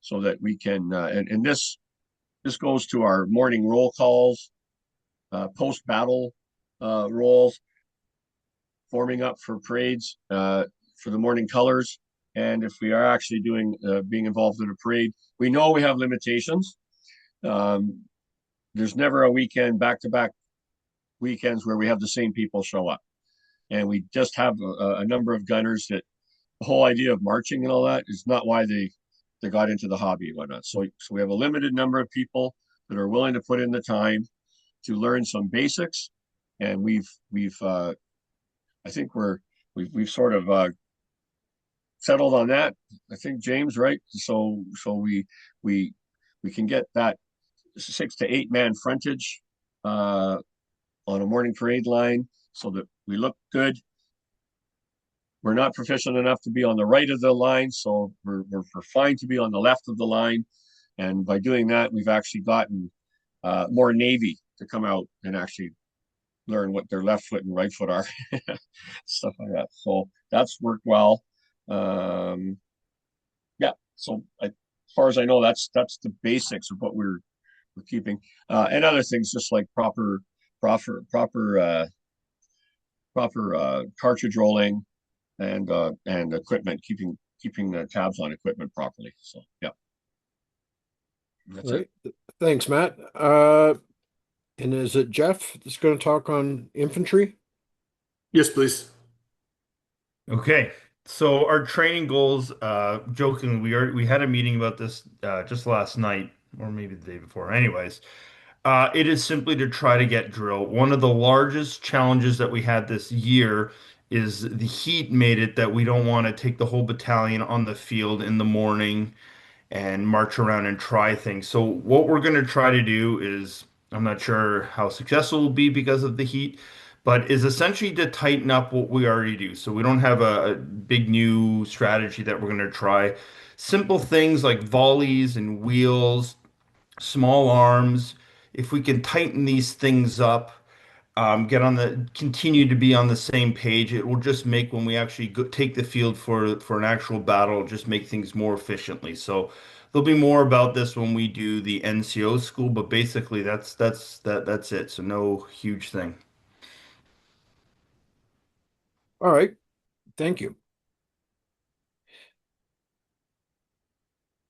so that we can, and this goes to our morning roll calls, post battle rolls, forming up for parades for the morning colors. And if we are actually being involved in a parade, we know we have limitations. There's never a weekend, back-to-back weekends where we have the same people show up. And we just have a number of gunners that the whole idea of marching and all that is not why they got into the hobby and whatnot. So we have a limited number of people that are willing to put in the time to learn some basics. And I think we've sort of settled on that. I think James, right? So we can get that 6 to 8 man frontage on a morning parade line so that we look good. We're not proficient enough to be on the right of the line, so we're fine to be on the left of the line. And by doing that, we've actually gotten more Navy to come out and actually learn what their left foot and right foot are, stuff like that. So that's worked well. Yeah. So as far as I know, that's the basics of what we're keeping, and other things just like proper cartridge rolling and equipment, keeping the tabs on equipment properly. So yeah, that's Right. it. Thanks, Matt. And is it Jeff that's going to talk on infantry? Yes, please. Okay. So our training goals, jokingly, we had a meeting about this just last night, or maybe the day before. Anyways, it is simply to try to get drill. One of the largest challenges that we had this year is the heat made it that we don't want to take the whole battalion on the field in the morning and march around and try things. So what we're going to try to do is, I'm not sure how successful we'll be because of the heat, but is essentially to tighten up what we already do. So we don't have a big new strategy that we're going to try. Simple things like volleys and wheels, small arms. If we can tighten these things up, continue to be on the same page, it will just make when we actually take the field for an actual battle, just make things more efficiently. So there'll be more about this when we do the NCO school, but basically that's it. So no huge thing. All right. Thank you.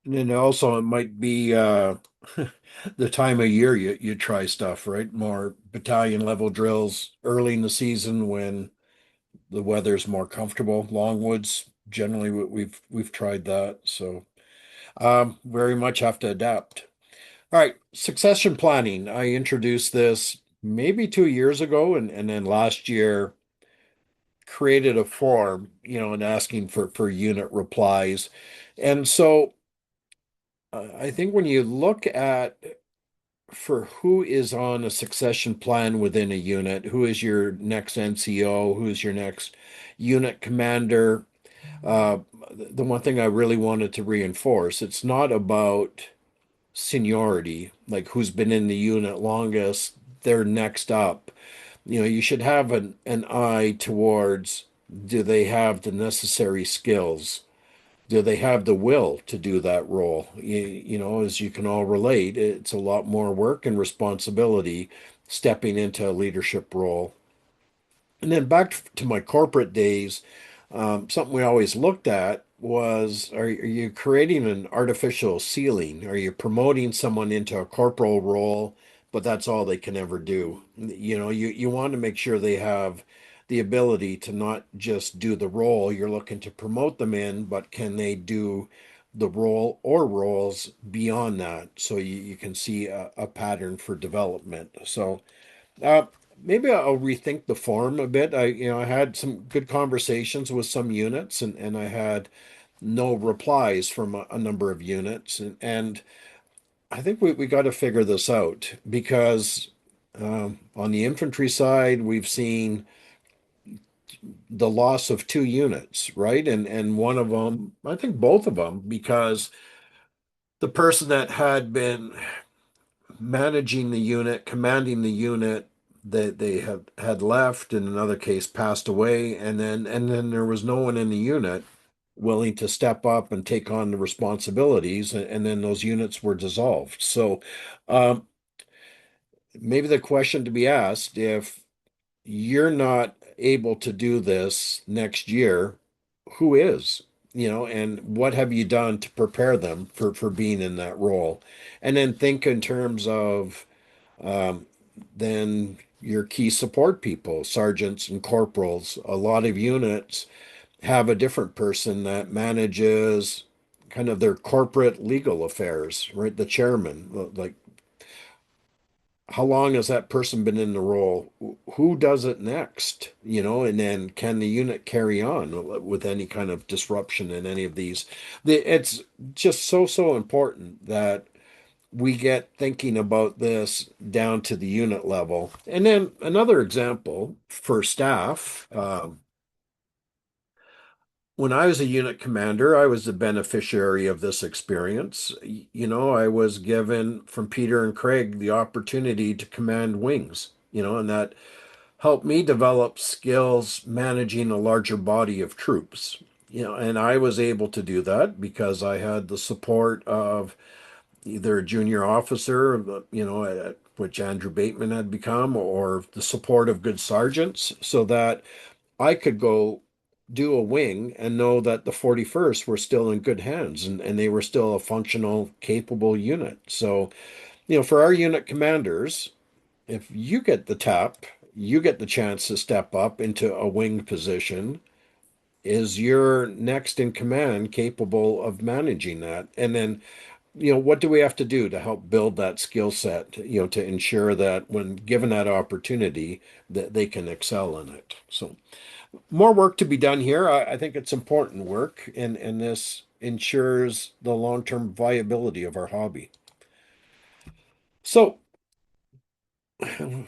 And then also it might be the time of year you try stuff, right? More battalion level drills early in the season when the weather's more comfortable. Longwoods, generally we've tried that. So very much have to adapt. All right, succession planning. I introduced this maybe 2 years ago, and then last year created a form, and asking for unit replies. And so I think when you look at for who is on a succession plan within a unit, who is your next NCO, who is your next unit commander, uh, the one thing I really wanted to reinforce, it's not about seniority, like who's been in the unit longest, they're next up. You should have an eye towards, do they have the necessary skills? Do they have the will to do that role? As you can all relate, it's a lot more work and responsibility stepping into a leadership role. And then back to my corporate days, something we always looked at was, are you creating an artificial ceiling? Are you promoting someone into a corporal role, but that's all they can ever do? You want to make sure they have the ability to not just do the role you're looking to promote them in, but can they do the role or roles beyond that so you can see a pattern for development. So uh, maybe I'll rethink the form a bit. I had some good conversations with some units, and I had no replies from a number of units, and I think we got to figure this out because on the infantry side, we've seen the loss of 2 units, right? And one of them, I think both of them, because the person that had been managing the unit, commanding the unit, they had left, in another case passed away, and then there was no one in the unit willing to step up and take on the responsibilities, and then those units were dissolved. So um, maybe the question to be asked, if you're not able to do this next year, who is? And what have you done to prepare them for being in that role? And then think in terms of um, then your key support people, sergeants and corporals. A lot of units have a different person that manages kind of their corporate legal affairs, right? The chairman, like, how long has that person been in the role? Who does it next? And then can the unit carry on with any kind of disruption in any of these? It's just so important that we get thinking about this down to the unit level. And then another example for staff. When I was a unit commander, I was the beneficiary of this experience. I was given from Peter and Craig the opportunity to command wings, and that helped me develop skills managing a larger body of troops. And I was able to do that because I had the support of either a junior officer, which Andrew Bateman had become, or the support of good sergeants, so that I could go do a wing and know that the 41st were still in good hands, and they were still a functional, capable unit. So, for our unit commanders, if you get the tap, you get the chance to step up into a wing position. Is your next in command capable of managing that? And then, what do we have to do to help build that skill set, to ensure that when given that opportunity, that they can excel in it? So more work to be done here. I think it's important work, and this ensures the long-term viability of our hobby. So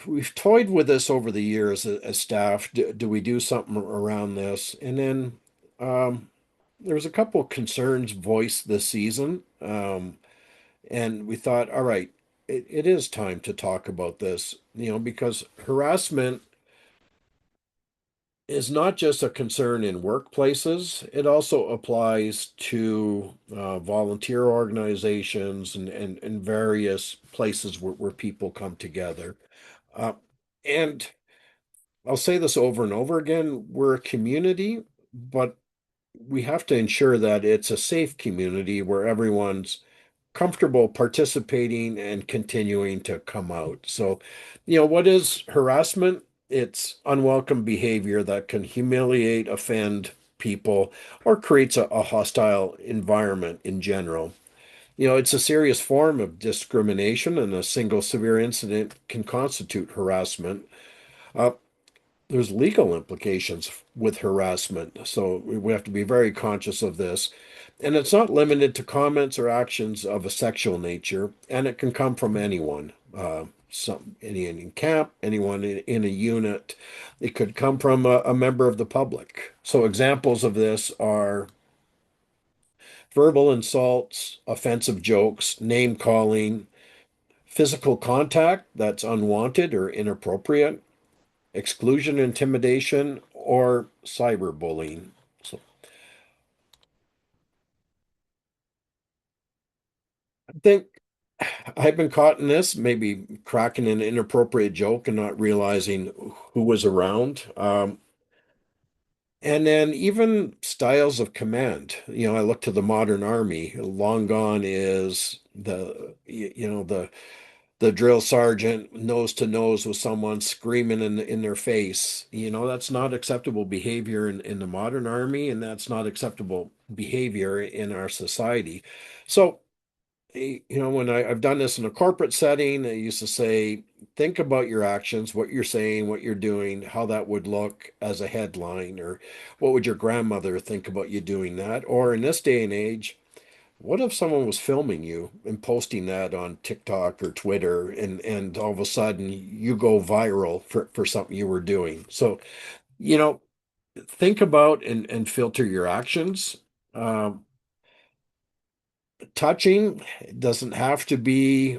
we've toyed with this over the years as staff. Do we do something around this? And then there was a couple of concerns voiced this season, and we thought, all right, it is time to talk about this, because harassment is not just a concern in workplaces, it also applies to volunteer organizations and various places where people come together. Uh, and I'll say this over and over again, we're a community, but we have to ensure that it's a safe community where everyone's comfortable participating and continuing to come out. So, what is harassment? It's unwelcome behavior that can humiliate, offend people, or creates a hostile environment in general. It's a serious form of discrimination, and a single severe incident can constitute harassment. Uh, there's legal implications with harassment, so we have to be very conscious of this. And it's not limited to comments or actions of a sexual nature, and it can come from anyone. Anyone in camp, anyone in a unit. It could come from a member of the public. So examples of this are verbal insults, offensive jokes, name calling, physical contact that's unwanted or inappropriate, exclusion, intimidation, or cyberbullying. So I think I've been caught in this, maybe cracking an inappropriate joke and not realizing who was around. And then even styles of command. I look to the modern army. Long gone is the drill sergeant nose to nose with someone screaming in their face. That's not acceptable behavior in the modern army, and that's not acceptable behavior in our society. So, when I've done this in a corporate setting, I used to say, think about your actions, what you're saying, what you're doing, how that would look as a headline, or what would your grandmother think about you doing that? Or in this day and age, what if someone was filming you and posting that on TikTok or Twitter, and all of a sudden you go viral for something you were doing? So, you know, think about and filter your actions. Um, Touching doesn't have to be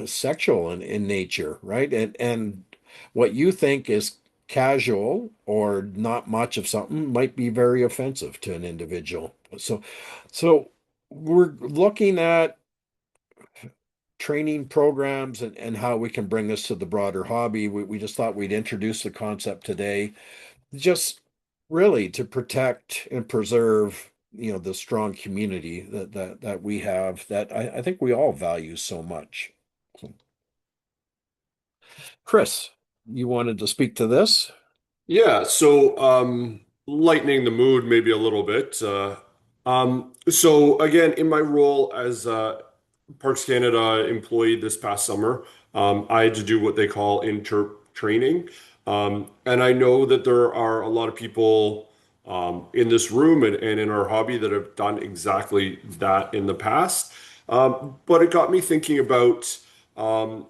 sexual in nature, right? And what you think is casual or not much of something might be very offensive to an individual. So we're looking at training programs and how we can bring this to the broader hobby. We just thought we'd introduce the concept today, just really to protect and preserve, the strong community that we have that I think we all value so much. So, Chris, you wanted to speak to this? Yeah, so lightening the mood maybe a little bit. So again, in my role as Parks Canada employee this past summer, I had to do what they call interp training. And I know that there are a lot of people in this room and in our hobby that have done exactly that in the past. But it got me thinking about um,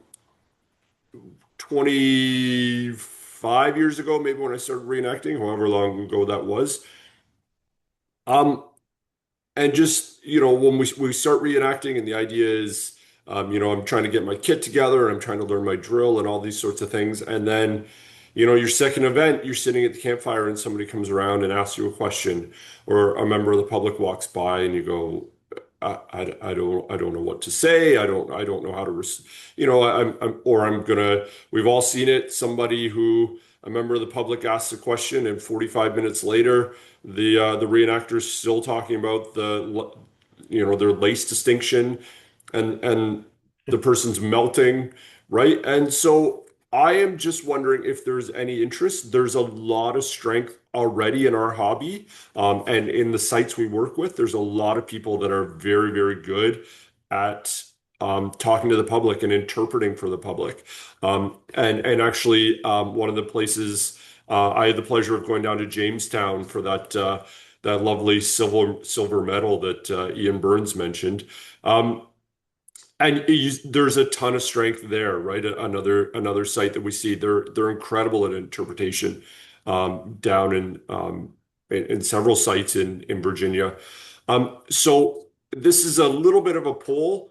25 years ago, maybe when I started reenacting, however long ago that was. Um, and just, when we start reenacting, and the idea is, I'm trying to get my kit together and I'm trying to learn my drill and all these sorts of things. And then, your second event, you're sitting at the campfire and somebody comes around and asks you a question, or a member of the public walks by and you go, I don't know what to say. I don't know how to, we've all seen it. A member of the public asks a question and 45 minutes later, the reenactor's still talking about their lace distinction and the person's melting, right? And so I am just wondering if there's any interest. There's a lot of strength already in our hobby, and in the sites we work with. There's a lot of people that are very, very good at talking to the public and interpreting for the public. And actually, one of the places I had the pleasure of going down to Jamestown for that lovely silver medal that Ian Burns mentioned. There's a ton of strength there, right? Another site that we see, they're incredible at interpretation, down in several sites in Virginia. So this is a little bit of a poll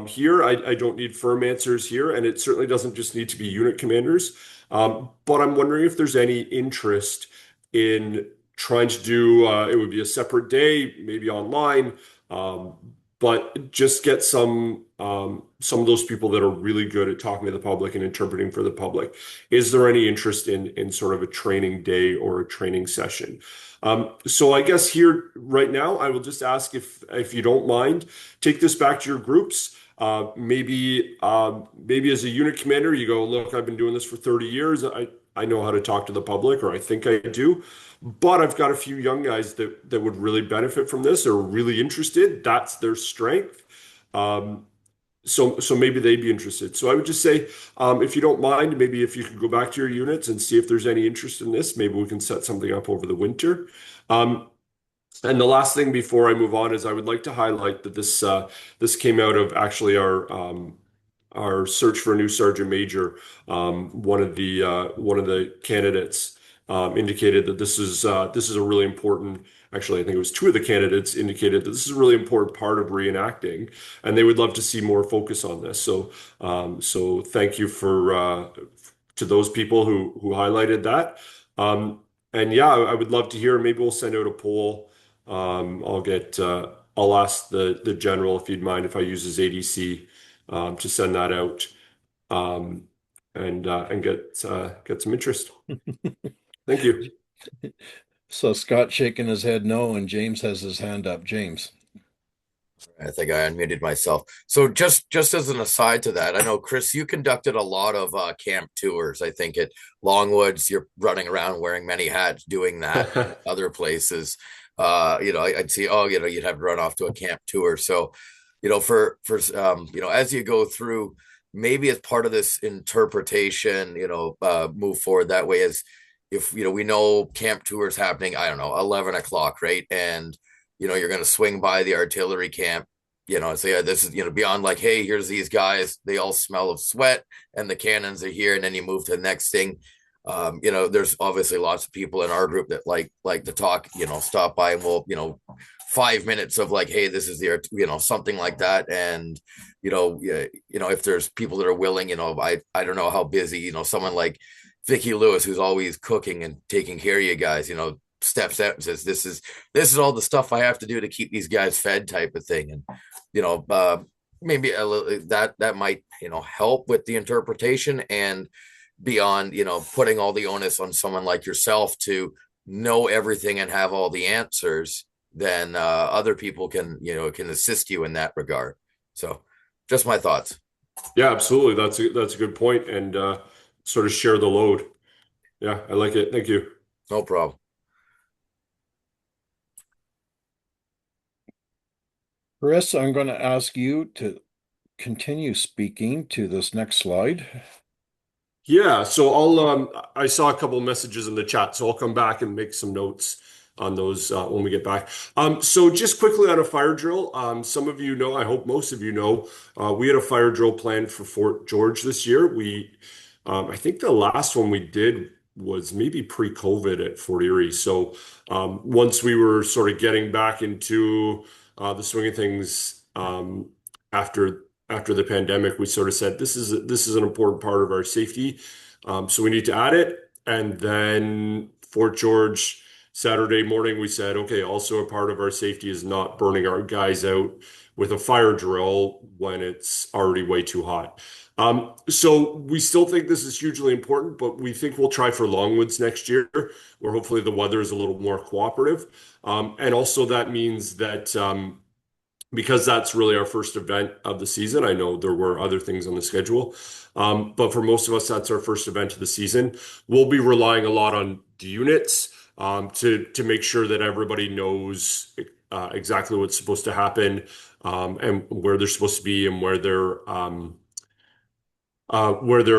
here. I don't need firm answers here, and it certainly doesn't just need to be unit commanders. But I'm wondering if there's any interest in trying to do, it would be a separate day, maybe online, but just get some of those people that are really good at talking to the public and interpreting for the public. Is there any interest in sort of a training day or a training session? So I guess here right now, I will just ask if you don't mind, take this back to your groups. Maybe as a unit commander, you go, look, I've been doing this for 30 years. I know how to talk to the public, or I think I do. But I've got a few young guys that would really benefit from this, or are really interested. That's their strength. So maybe they'd be interested. So I would just say, if you don't mind, maybe if you could go back to your units and see if there's any interest in this, maybe we can set something up over the winter. And the last thing before I move on is I would like to highlight that this came out of actually our search for a new sergeant major. One of the candidates indicated that this is a really important. Actually, I think it was two of the candidates indicated that this is a really important part of reenacting, and they would love to see more focus on this. So thank you to those people who highlighted that. And yeah, I would love to hear. Maybe we'll send out a poll. I'll ask the general if he'd mind if I use his ADC to send that out, and get some interest. Thank you. So Scott shaking his head no, and James has his hand up. James. I think I unmuted myself. So just as an aside to that, I know Chris, you conducted a lot of camp tours. I think at Longwoods, you're running around wearing many hats, doing that. Other places, I'd see, you'd have to run off to a camp tour. So, for as you go through, maybe as part of this interpretation, move forward that way, as if we know camp tours happening, I don't know, 11 o'clock, right? And you're going to swing by the artillery camp, so yeah, this is, beyond like, hey, here's these guys, they all smell of sweat and the cannons are here. And then you move to the next thing. There's obviously lots of people in our group that like to talk, stop by and we'll, 5 minutes of like, hey, this is the, something like that. And, yeah, if there's people that are willing, I don't know how busy, someone like Vicky Lewis, who's always cooking and taking care of you guys, steps out and says, this is all the stuff I have to do to keep these guys fed type of thing. And, maybe a little, that might, help with the interpretation, and beyond, putting all the onus on someone like yourself to know everything and have all the answers, then other people can assist you in that regard. So just my thoughts. Yeah, absolutely. That's a good point, and sort of share the load. Yeah, I like it. Thank you. No problem. Chris, I'm going to ask you to continue speaking to this next slide. Yeah, so I saw a couple of messages in the chat, so I'll come back and make some notes on those when we get back. So just quickly on a fire drill, some of you know, I hope most of you know, we had a fire drill planned for Fort George this year. I think the last one we did was maybe pre-COVID at Fort Erie. So once we were sort of getting back into the swing of things after the pandemic, we sort of said this is an important part of our safety, so we need to add it. And then Fort George Saturday morning, we said, okay, also a part of our safety is not burning our guys out with a fire drill when it's already way too hot. So we still think this is hugely important, but we think we'll try for Longwoods next year, where hopefully the weather is a little more cooperative. And also that means that because that's really our first event of the season. I know there were other things on the schedule, but for most of us, that's our first event of the season. We'll be relying a lot on the units to make sure that everybody knows exactly what's supposed to happen, and where they're supposed to be, and where their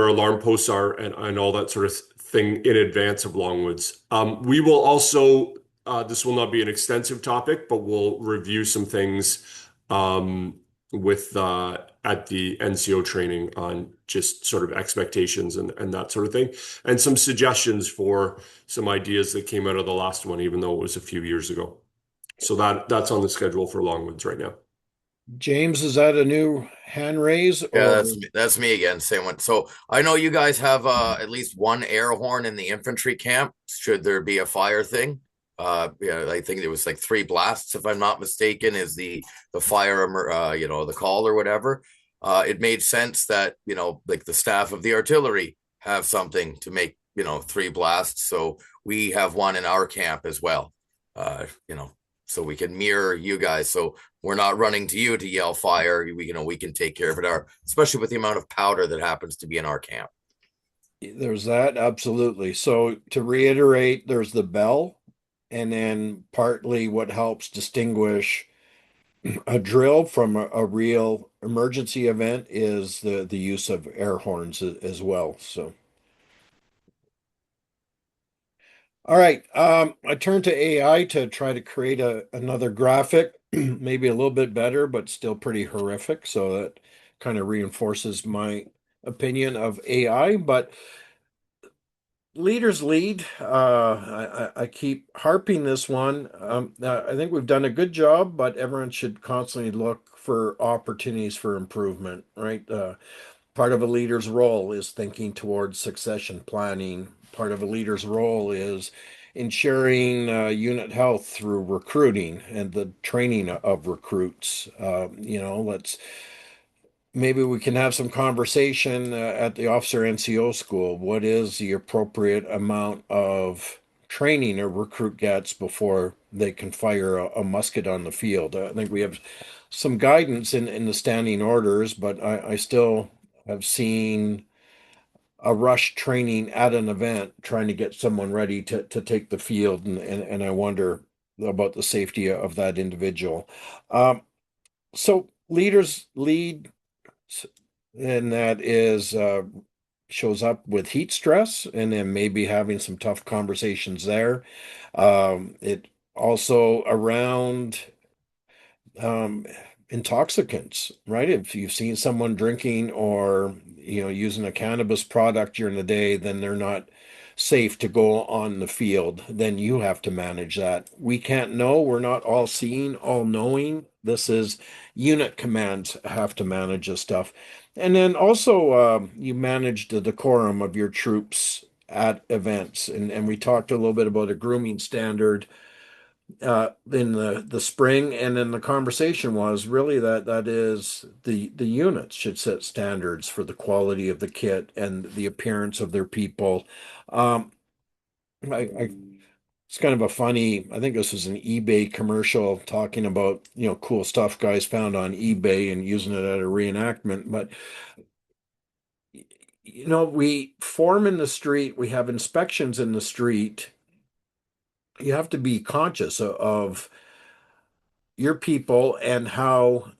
alarm posts are, and all that sort of thing in advance of Longwoods. We will also, this will not be an extensive topic, but we'll review some things with at the NCO training on just sort of expectations and that sort of thing, and some suggestions for some ideas that came out of the last one, even though it was a few years ago. So that's on the schedule for Longwoods right now. James, is that a new hand raise? Yeah, that's me again. Same one. So I know you guys have at least one air horn in the infantry camp. Should there be a fire thing? Yeah, I think it was like 3 blasts, if I'm not mistaken, is the fire, the call or whatever. It made sense that, like the staff of the artillery have something to make, 3 blasts. So we have one in our camp as well. So we can mirror you guys. So we're not running to you to yell fire. We can take care of it, especially with the amount of powder that happens to be in our camp. There's that, absolutely. So to reiterate, there's the bell, and then partly what helps distinguish a drill from a real emergency event is the use of air horns as well. So, all right, I turned to AI to try to create another graphic, maybe a little bit better, but still pretty horrific. So that kind of reinforces my opinion of AI. But leaders lead. I keep harping this one. I think we've done a good job, but everyone should constantly look for opportunities for improvement, right? Part of a leader's role is thinking towards succession planning. Part of a leader's role is ensuring unit health through recruiting and the training of recruits. Let's maybe we can have some conversation at the officer NCO school. What is the appropriate amount of training a recruit gets before they can fire a musket on the field? I think we have some guidance in the standing orders, but I still have seen a rush training at an event trying to get someone ready to take the field, and I wonder about the safety of that individual. So leaders lead, and that is shows up with heat stress, and then maybe having some tough conversations there. It also around um, intoxicants, right? If you've seen someone drinking or using a cannabis product during the day, then they're not safe to go on the field, then you have to manage that. We can't know. We're not all seeing, all knowing. This is unit commands have to manage this stuff. And then also, you manage the decorum of your troops at events. And we talked a little bit about a grooming standard in the spring, and then the conversation was really that is the units should set standards for the quality of the kit and the appearance of their people. Um, I it's kind of a funny, I think this was an eBay commercial talking about, cool stuff guys found on eBay and using it at a reenactment. But, we form in the street, we have inspections in the street. You have to be conscious of your people and how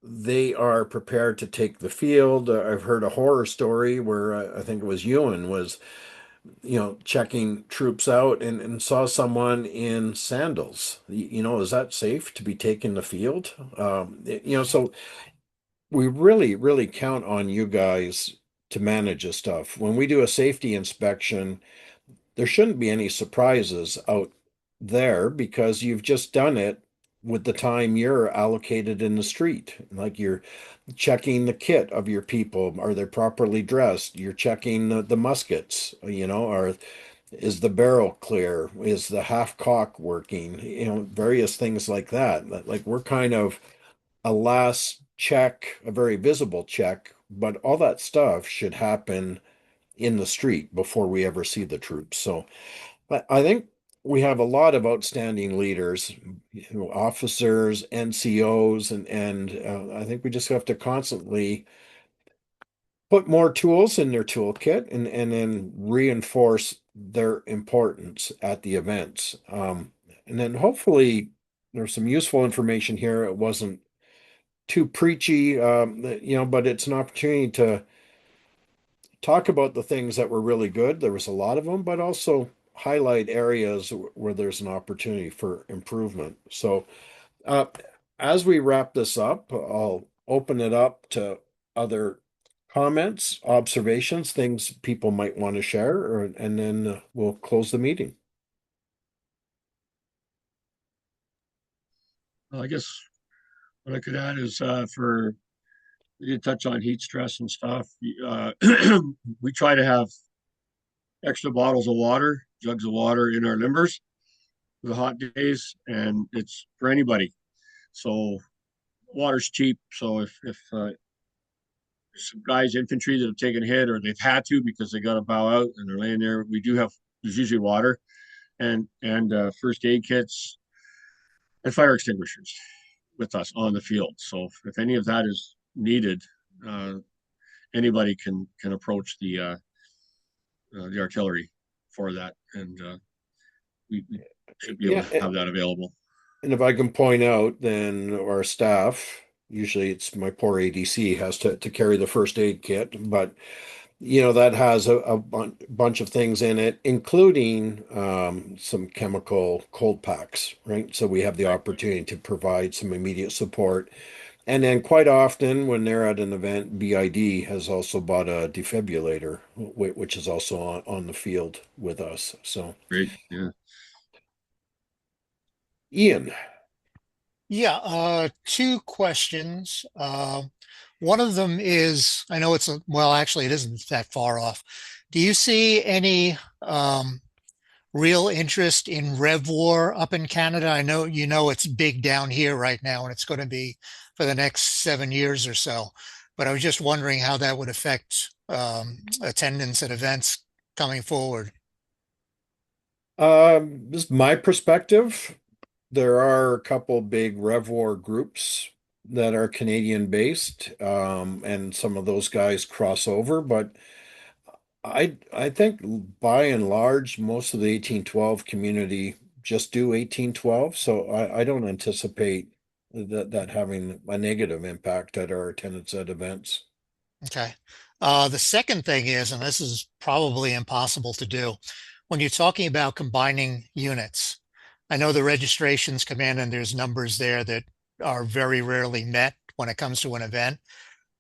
they are prepared to take the field. I've heard a horror story where I think it was Ewan was, checking troops out and saw someone in sandals. Is that safe to be taking the field? So we really, really count on you guys to manage this stuff. When we do a safety inspection, there shouldn't be any surprises out there because you've just done it with the time you're allocated in the street. Like you're checking the kit of your people. Are they properly dressed? You're checking the muskets, is the barrel clear? Is the half cock working? Various things like that. Like we're kind of a last check, a very visible check, but all that stuff should happen in the street before we ever see the troops. So I think we have a lot of outstanding leaders, officers, NCOs, and I think we just have to constantly put more tools in their toolkit and then reinforce their importance at the events. And then hopefully there's some useful information here. It wasn't too preachy, but it's an opportunity to talk about the things that were really good. There was a lot of them, but also highlight areas where there's an opportunity for improvement. So, uh, as we wrap this up, I'll open it up to other comments, observations, things people might want to share, and then we'll close the meeting. Well, I guess what I could add is for you touch on heat stress and stuff. We try to have extra bottles of water, jugs of water in our limbers for the hot days, and it's for anybody. So water's cheap. So if some guys infantry that have taken a hit or they've had to because they got to bow out and they're laying there, there's usually water and first aid kits and fire extinguishers with us on the field. So if any of that is needed, anybody can approach the artillery for that, and we should be able Yeah, to have that available. and if I can point out, then our staff, usually it's my poor ADC, has to carry the first aid kit, but that has a bunch of things in it, including some chemical cold packs, right? So we have the opportunity to provide some immediate support. And then quite often when they're at an event, BID has also bought a defibrillator, which is also on the field with us. So, Great, yeah. Ian. Yeah, two questions. One of them is, I know well, actually, it isn't that far off. Do you see any real interest in Rev War up in Canada? I know it's big down here right now, and it's going to be for the next 7 years or so. But I was just wondering how that would affect attendance at events coming forward. This is my perspective. There are a couple big Rev War groups that are Canadian based, and some of those guys cross over, but I think by and large, most of the 1812 community just do 1812, so I don't anticipate that having a negative impact at our attendance at events. Okay. The second thing is, and this is probably impossible to do, when you're talking about combining units, I know the registrations come in and there's numbers there that are very rarely met when it comes to an event.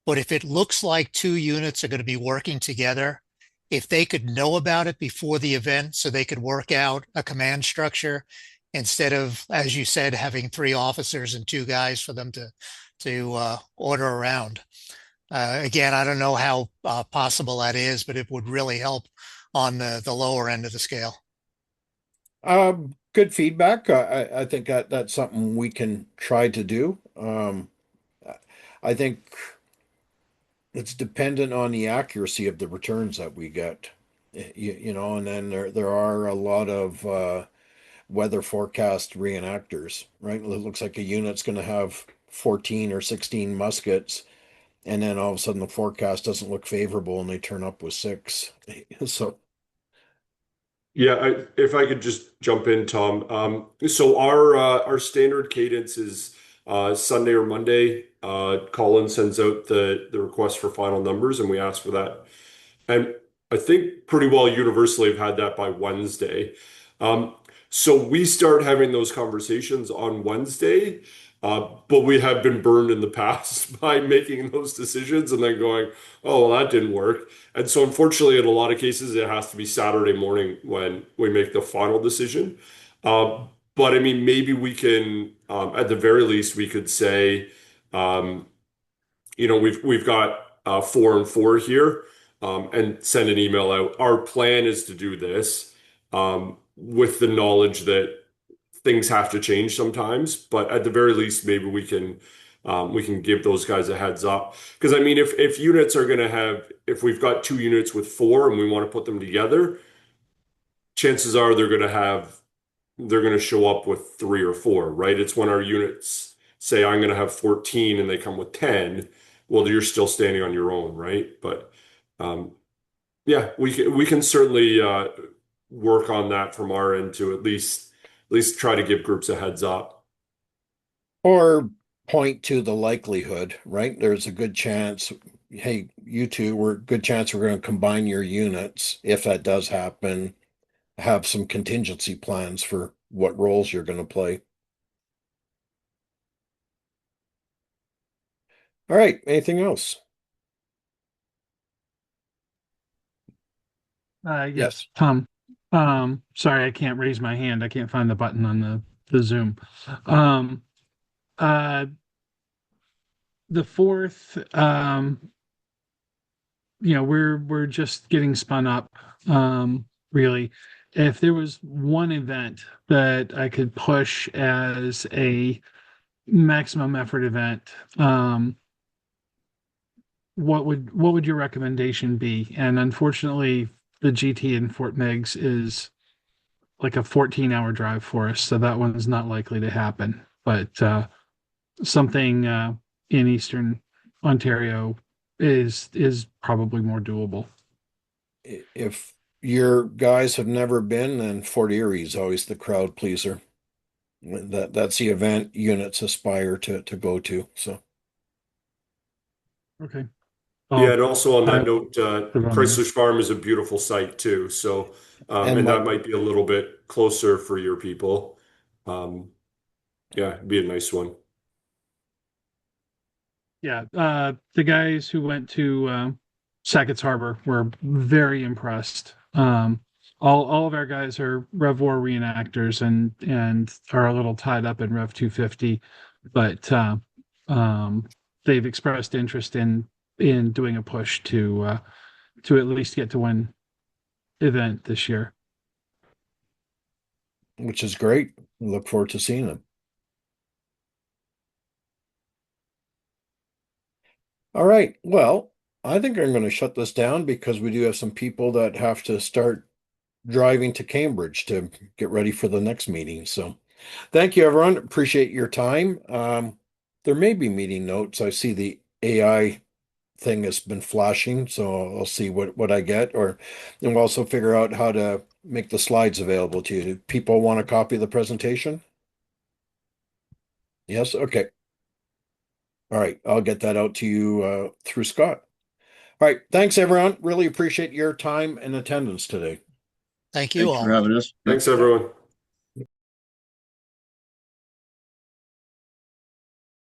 But if it looks like two units are going to be working together, if they could know about it before the event so they could work out a command structure instead of, as you said, having 3 officers and 2 guys for them to order around. Again, I don't know how possible that is, but it would really help on the lower end of the scale. Good feedback. I think that's something we can try to do. I think it's dependent on the accuracy of the returns that we get. You know, and then there are a lot of weather forecast reenactors, right? It looks like a unit's going to have 14 or 16 muskets, and then all of a sudden the forecast doesn't look favorable and they turn up with 6. So Yeah, if I could just jump in, Tom. So our standard cadence is Sunday or Monday. Colin sends out the request for final numbers, and we ask for that. And I think pretty well universally have had that by Wednesday. Um, so we start having those conversations on Wednesday, but we have been burned in the past by making those decisions and then going, oh, well, that didn't work. And so unfortunately, in a lot of cases, it has to be Saturday morning when we make the final decision. But I mean, maybe we can, at the very least, we could say, um, we've got 4 and 4 here, and send an email out. Our plan is to do this, with the knowledge that things have to change sometimes, but at the very least, maybe we can give those guys a heads up. Because I mean, if units are going to have, if we've got 2 units with 4 and we want to put them together, chances are they're going to show up with 3 or 4, right? It's when our units say, I'm going to have 14 and they come with 10. Well, you're still standing on your own, right? But yeah, we can certainly work on that from our end to at least try to give groups a heads up. or point to the likelihood, right? There's a good chance, hey, you two, we're good chance we're going to combine your units. If that does happen, have some contingency plans for what roles you're going to play. All right, anything else? Yes, Yes. Tom. Sorry, I can't raise my hand. I can't find the button on the Zoom. Um, uh, the fourth, we're just getting spun up. Really, if there was one event that I could push as a maximum effort event, what would your recommendation be? And unfortunately, the GT in Fort Meigs is like a 14-hour drive for us, so that one's not likely to happen. But something in Eastern Ontario is probably more doable. If your guys have never been, then Fort Erie is always the crowd pleaser. That's the event units aspire to go to. So Okay. Yeah, Well, and also on that I note, Chrysler's Farm is a beautiful site too. So, and and my that might be a little bit closer for your people. Um, yeah, it'd be a nice one. Yeah, the guys who went to Sackett's Harbor were very impressed. All of our guys are Rev War reenactors and are a little tied up in Rev 250, but they've expressed interest in doing a push to at least get to one event this year. which is great. Look forward to seeing them. All right. Well, I think I'm going to shut this down because we do have some people that have to start driving to Cambridge to get ready for the next meeting. So thank you, everyone. Appreciate your time. There may be meeting notes. I see the AI thing has been flashing, so I'll see what I get, and we'll also figure out how to make the slides available to you. Do people want a copy of the presentation? Yes? Okay. All right. I'll get that out to you through Scott. All right. Thanks, everyone. Really appreciate your time and attendance today. Thank you Thanks for all. having us. Thanks, everyone.